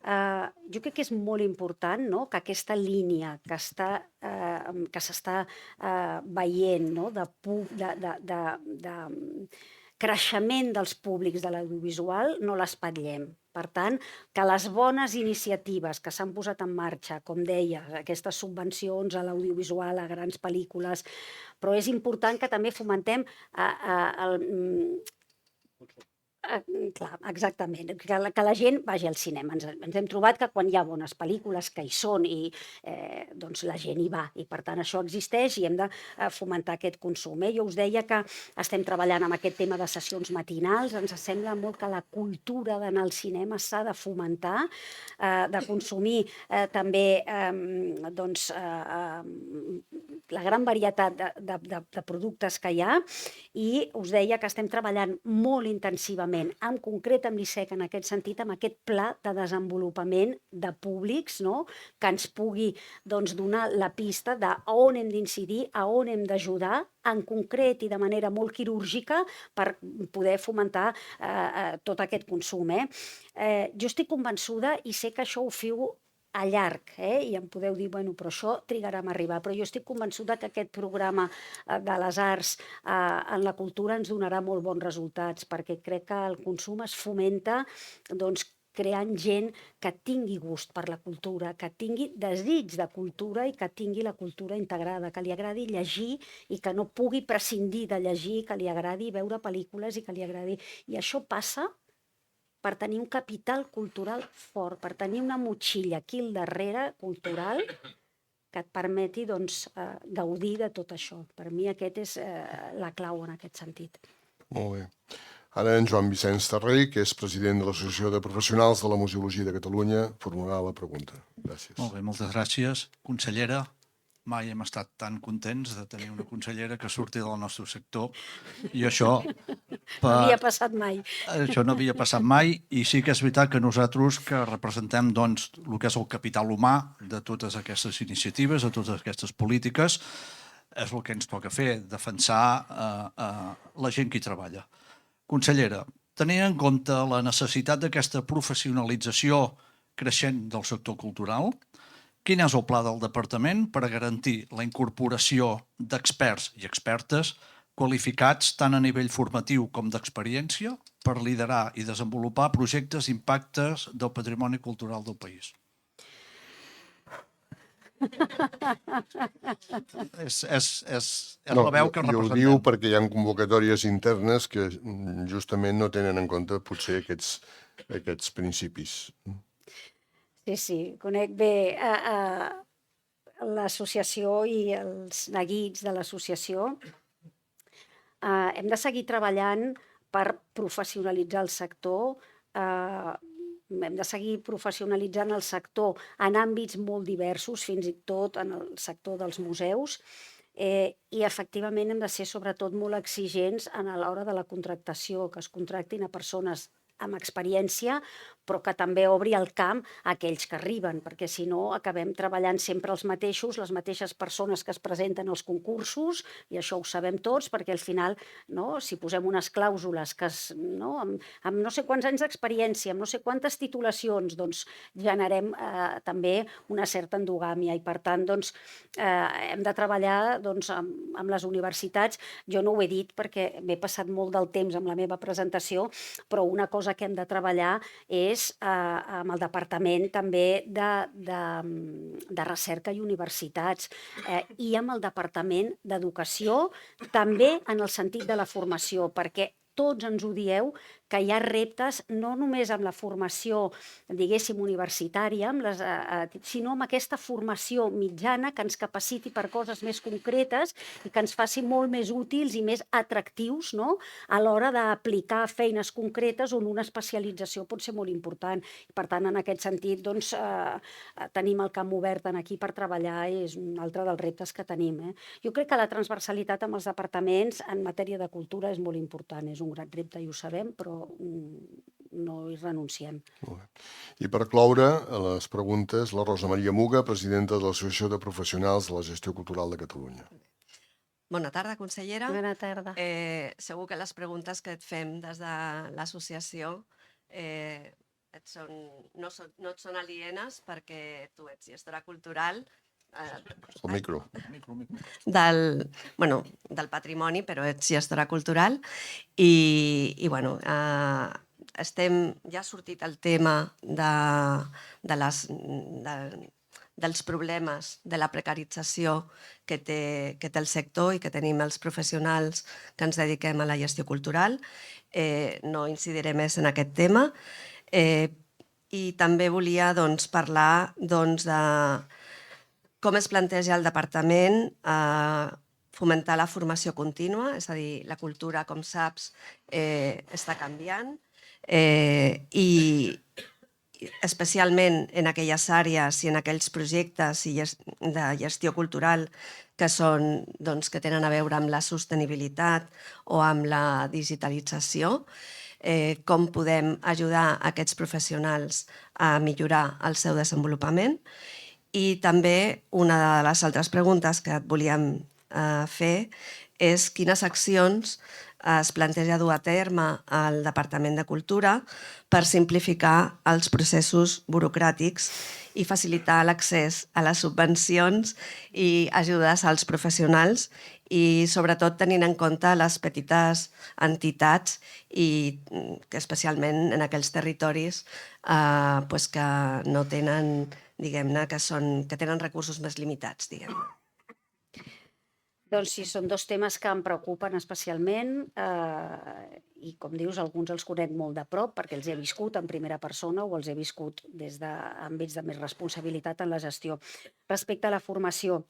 Jo crec que és molt important, no?, que aquesta línia que s'està veient, no?, de creixement dels públics de l'audiovisual no l'espatllem. Per tant, que les bones iniciatives que s'han posat en marxa, com deia, aquestes subvencions a l'audiovisual, a grans pel·lícules, però és important que també fomentem clar, exactament, que la gent vagi al cinema. Ens hem trobat que quan hi ha bones pel·lícules, que hi són, i doncs la gent hi va, i per tant això existeix i hem de fomentar aquest consum. Jo us deia que estem treballant amb aquest tema de sessions matinals. Ens sembla molt que la cultura d'anar al cinema s'ha de fomentar, de consumir també doncs la gran varietat de productes que hi ha, i us deia que estem treballant molt intensivament, en concret amb l'ISEC en aquest sentit, amb aquest pla de desenvolupament de públics, no?, que ens pugui doncs, donar la pista de on hem d'incidir, a on hem d'ajudar, en concret i de manera molt quirúrgica, per poder fomentar tot aquest consum. Jo estic convençuda, i sé que això ho feu a llarg, i em podeu dir, bueno, però això trigarà a arribar, però jo estic convençuda que aquest programa de les arts en la cultura ens donarà molt bons resultats, perquè crec que el consum es fomenta doncs, creant gent que tingui gust per la cultura, que tingui desig de cultura i que tingui la cultura integrada, que li agradi llegir i que no pugui prescindir de llegir, que li agradi veure pel·lícules i que li agradi. I això passa per tenir un capital cultural fort, per tenir una motxilla aquí al darrere cultural que et permeti doncs, gaudir de tot això. Per mi aquest és la clau en aquest sentit. Molt bé. Ara en Joan Vicenç Tarré, que és president de l'Associació de Professionals de la Museologia de Catalunya, formularà la pregunta. Gràcies. Molt bé, moltes gràcies. Consellera, mai hem estat tan contents de tenir una consellera que surti del nostre sector, i això No havia passat mai. Això no havia passat mai, i sí que és veritat que nosaltres que representem doncs, el que és el capital humà de totes aquestes iniciatives, de totes aquestes polítiques, és el que ens toca fer, defensar la gent que hi treballa. Consellera, tenint en compte la necessitat d'aquesta professionalització creixent del sector cultural, quin és el pla del departament per a garantir la incorporació d'experts i expertes qualificats tant a nivell formatiu com d'experiència per liderar i desenvolupar projectes d'impactes del patrimoni cultural del país? És la veu que representem. Jo ho diu perquè hi ha convocatòries internes que justament no tenen en compte potser aquests principis. Sí, conec bé l'associació i els neguits de l'associació. Hem de seguir treballant per professionalitzar el sector, hem de seguir professionalitzant el sector en àmbits molt diversos, fins i tot en el sector dels museus, i efectivament hem de ser sobretot molt exigents a l'hora de la contractació, que es contractin a persones amb experiència, però que també obri el camp a aquells que arriben, perquè si no acabem treballant sempre els mateixos, les mateixes persones que es presenten als concursos, i això ho sabem tots, perquè al final, si posem unes clàusules amb no sé quants anys d'experiència, amb no sé quantes titulacions, doncs generem també una certa endogàmia, i per tant hem de treballar amb les universitats. Jo no ho he dit perquè m'he passat molt del temps amb la meva presentació, però una cosa que hem de treballar és amb el Departament també de Recerca i Universitats i amb el Departament d'Educació, també en el sentit de la formació, perquè tots ens ho dieu, que hi ha reptes no només amb la formació, diguéssim, universitària, sinó amb aquesta formació mitjana que ens capaciti per coses més concretes i que ens faci molt més útils i més atractius, no?, a l'hora d'aplicar feines concretes on una especialització pot ser molt important. Per tant, en aquest sentit, doncs, tenim el camp obert aquí per treballar, és un altre dels reptes que tenim. Jo crec que la transversalitat amb els departaments en matèria de cultura és molt important, és un gran repte i ho sabem, però no hi renunciem. Molt bé. I per cloure les preguntes, la Rosa Maria Muga, presidenta de l'Associació de Professionals de la Gestió Cultural de Catalunya. Bona tarda, consellera. Bona tarda. Segur que les preguntes que et fem des de l'associació no et són alienes perquè tu ets gestora cultural El micro. del patrimoni, però ets gestora cultural i ja ha sortit el tema dels problemes de la precarització que té el sector i que tenim els professionals que ens dediquem a la gestió cultural. No incidiré més en aquest tema. I també volia parlar de com es planteja el departament fomentar la formació contínua, és a dir, la cultura, com saps, està canviant i especialment en aquelles àrees i en aquells projectes de gestió cultural que tenen a veure amb la sostenibilitat o amb la digitalització, com podem ajudar aquests professionals a millorar el seu desenvolupament. I també una de les altres preguntes que et volíem fer és quines accions es planteja dur a terme al Departament de Cultura per simplificar els processos burocràtics i facilitar l'accés a les subvencions i ajudes als professionals i sobretot tenint en compte les petites entitats i que especialment en aquells territoris que no tenen, diguem-ne, que tenen recursos més limitats, diguem-ne. Doncs sí, són dos temes que em preocupen especialment i, com dius, alguns els conec molt de prop perquè els he viscut en primera persona o els he viscut des d'àmbits de més responsabilitat en la gestió. Respecte a la formació,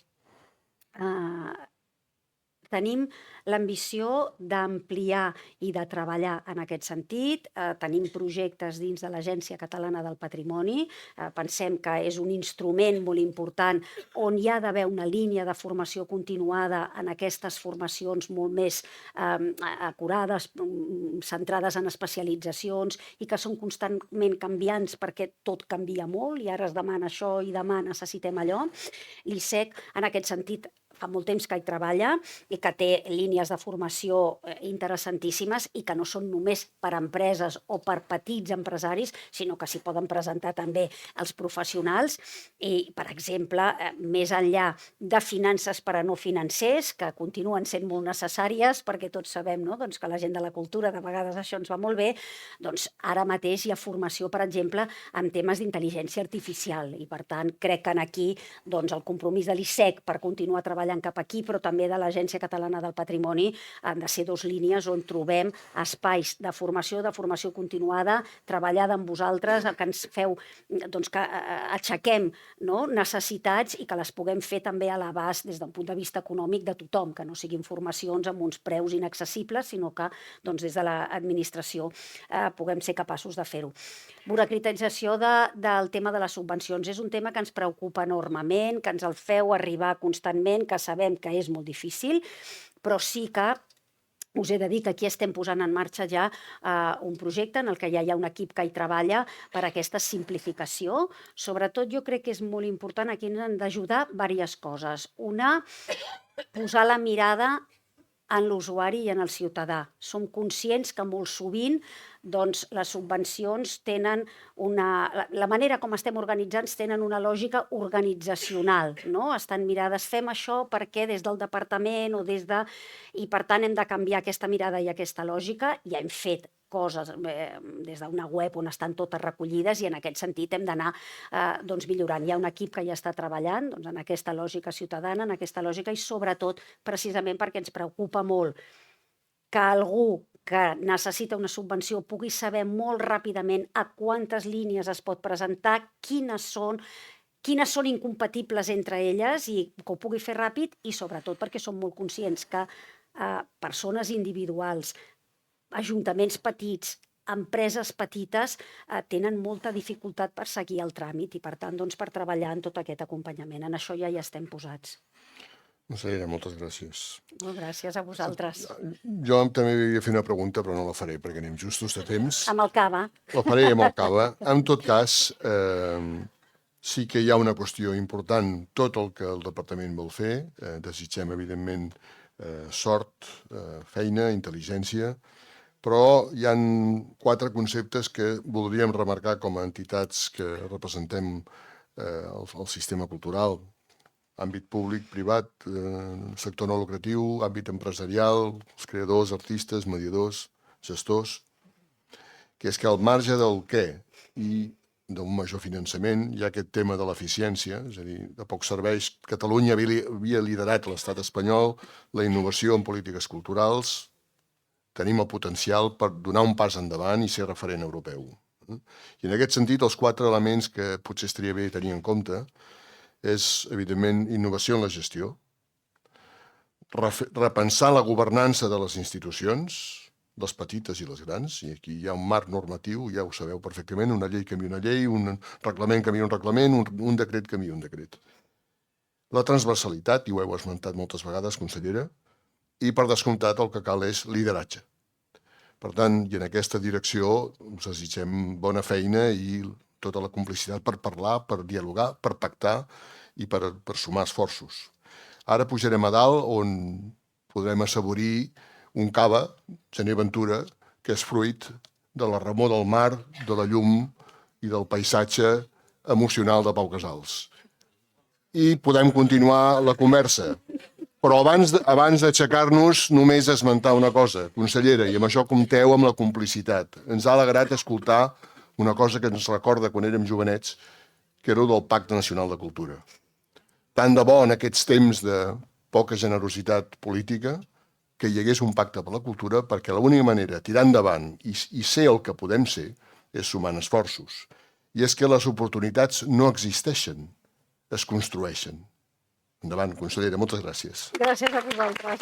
tenim l'ambició d'ampliar i de treballar en aquest sentit. Tenim projectes dins de l'Agència Catalana del Patrimoni. Pensem que és un instrument molt important on hi ha d'haver una línia de formació continuada en aquestes formacions molt més acurades, centrades en especialitzacions i que són constantment canviants perquè tot canvia molt i ara es demana això i demà necessitem allò. L'ISEC, en aquest sentit, fa molt temps que hi treballa i que té línies de formació interessantíssimes i que no són només per a empreses o per petits empresaris, sinó que s'hi poden presentar també els professionals i, per exemple, més enllà de finances per a no financers, que continuen sent molt necessàries perquè tots sabem que la gent de la cultura, de vegades això ens va molt bé, doncs ara mateix hi ha formació, per exemple, en temes d'intel·ligència artificial i, per tant, crec que aquí el compromís de l'ISEC per continuar treballant cap aquí, però també de l'Agència Catalana del Patrimoni, han de ser dues línies on trobem espais de formació continuada, treballada amb vosaltres, que ens feu, que aixequem necessitats i que les puguem fer també a l'abast des d'un punt de vista econòmic de tothom, que no siguin formacions amb uns preus inaccessibles, sinó que des de l'administració puguem ser capaços de fer-ho. Burocratització del tema de les subvencions és un tema que ens preocupa enormement, que ens el feu arribar constantment, que sabem que és molt difícil, però sí que us he de dir que aquí estem posant en marxa ja un projecte en el que ja hi ha un equip que hi treballa per a aquesta simplificació. Sobretot jo crec que és molt important, aquí ens han d'ajudar diverses coses. Una, posar la mirada en l'usuari i en el ciutadà. Som conscients que molt sovint les subvencions tenen la manera com estem organitzats tenen una lògica organitzacional, estan mirades, fem això perquè des del departament o des de... I per tant hem de canviar aquesta mirada i aquesta lògica i hem fet coses des d'una web on estan totes recollides i en aquest sentit hem d'anar millorant. Hi ha un equip que ja està treballant en aquesta lògica ciutadana, en aquesta lògica i sobretot precisament perquè ens preocupa molt que algú que necessita una subvenció pugui saber molt ràpidament a quantes línies es pot presentar, quines són incompatibles entre elles i que ho pugui fer ràpid i sobretot perquè som molt conscients que persones individuals, ajuntaments petits, empreses petites tenen molta dificultat per seguir el tràmit i, per tant, per treballar en tot aquest acompanyament. En això ja hi estem posats. Consellera, moltes gràcies. Molt gràcies a vosaltres. Jo també volia fer una pregunta, però no la faré perquè anem justos de temps. Amb el cava. La faré amb el cava. En tot cas, sí que hi ha una qüestió important. Tot el que el departament vol fer, desitgem, evidentment, sort, feina, intel·ligència, però hi ha 4 conceptes que voldríem remarcar com a entitats que representem el sistema cultural, àmbit públic, privat, sector no lucratiu, àmbit empresarial, els creadors, artistes, mediadors, gestors, que és que al marge del què i d'un major finançament hi ha aquest tema de l'eficiència, és a dir, de poc serveix. Catalunya havia liderat l'estat espanyol la innovació en polítiques culturals, tenim el potencial per donar un pas endavant i ser referent europeu. I en aquest sentit, els 4 elements que potser estaria bé tenir en compte és, evidentment, innovació en la gestió, repensar la governança de les institucions, les petites i les grans, i aquí hi ha un marc normatiu, ja ho sabeu perfectament, una llei canvia una llei, un reglament canvia un reglament, un decret canvia un decret. La transversalitat, i ho heu esmentat moltes vegades, consellera, i per descomptat el que cal és lideratge. Per tant, i en aquesta direcció us desitgem bona feina i tota la complicitat per parlar, per dialogar, per pactar i per sumar esforços. Ara pujarem a dalt on podrem assaborir un cava, Gener Ventura, que és fruit de la remor del mar, de la llum i del paisatge emocional de Pau Casals. I podem continuar la conversa. Però abans d'aixecar-nos, només esmentar una cosa, consellera, i amb això compteu amb la complicitat. Ens ha alegrat escoltar una cosa que ens recorda quan érem jovenets, que era del Pacte Nacional de Cultura. Tant de bo en aquests temps de poca generositat política que hi hagués un pacte per la cultura, perquè l'única manera de tirar endavant i ser el que podem ser és sumant esforços. I és que les oportunitats no existeixen, es construeixen. Endavant, consellera, moltes gràcies. Gràcies a vosaltres.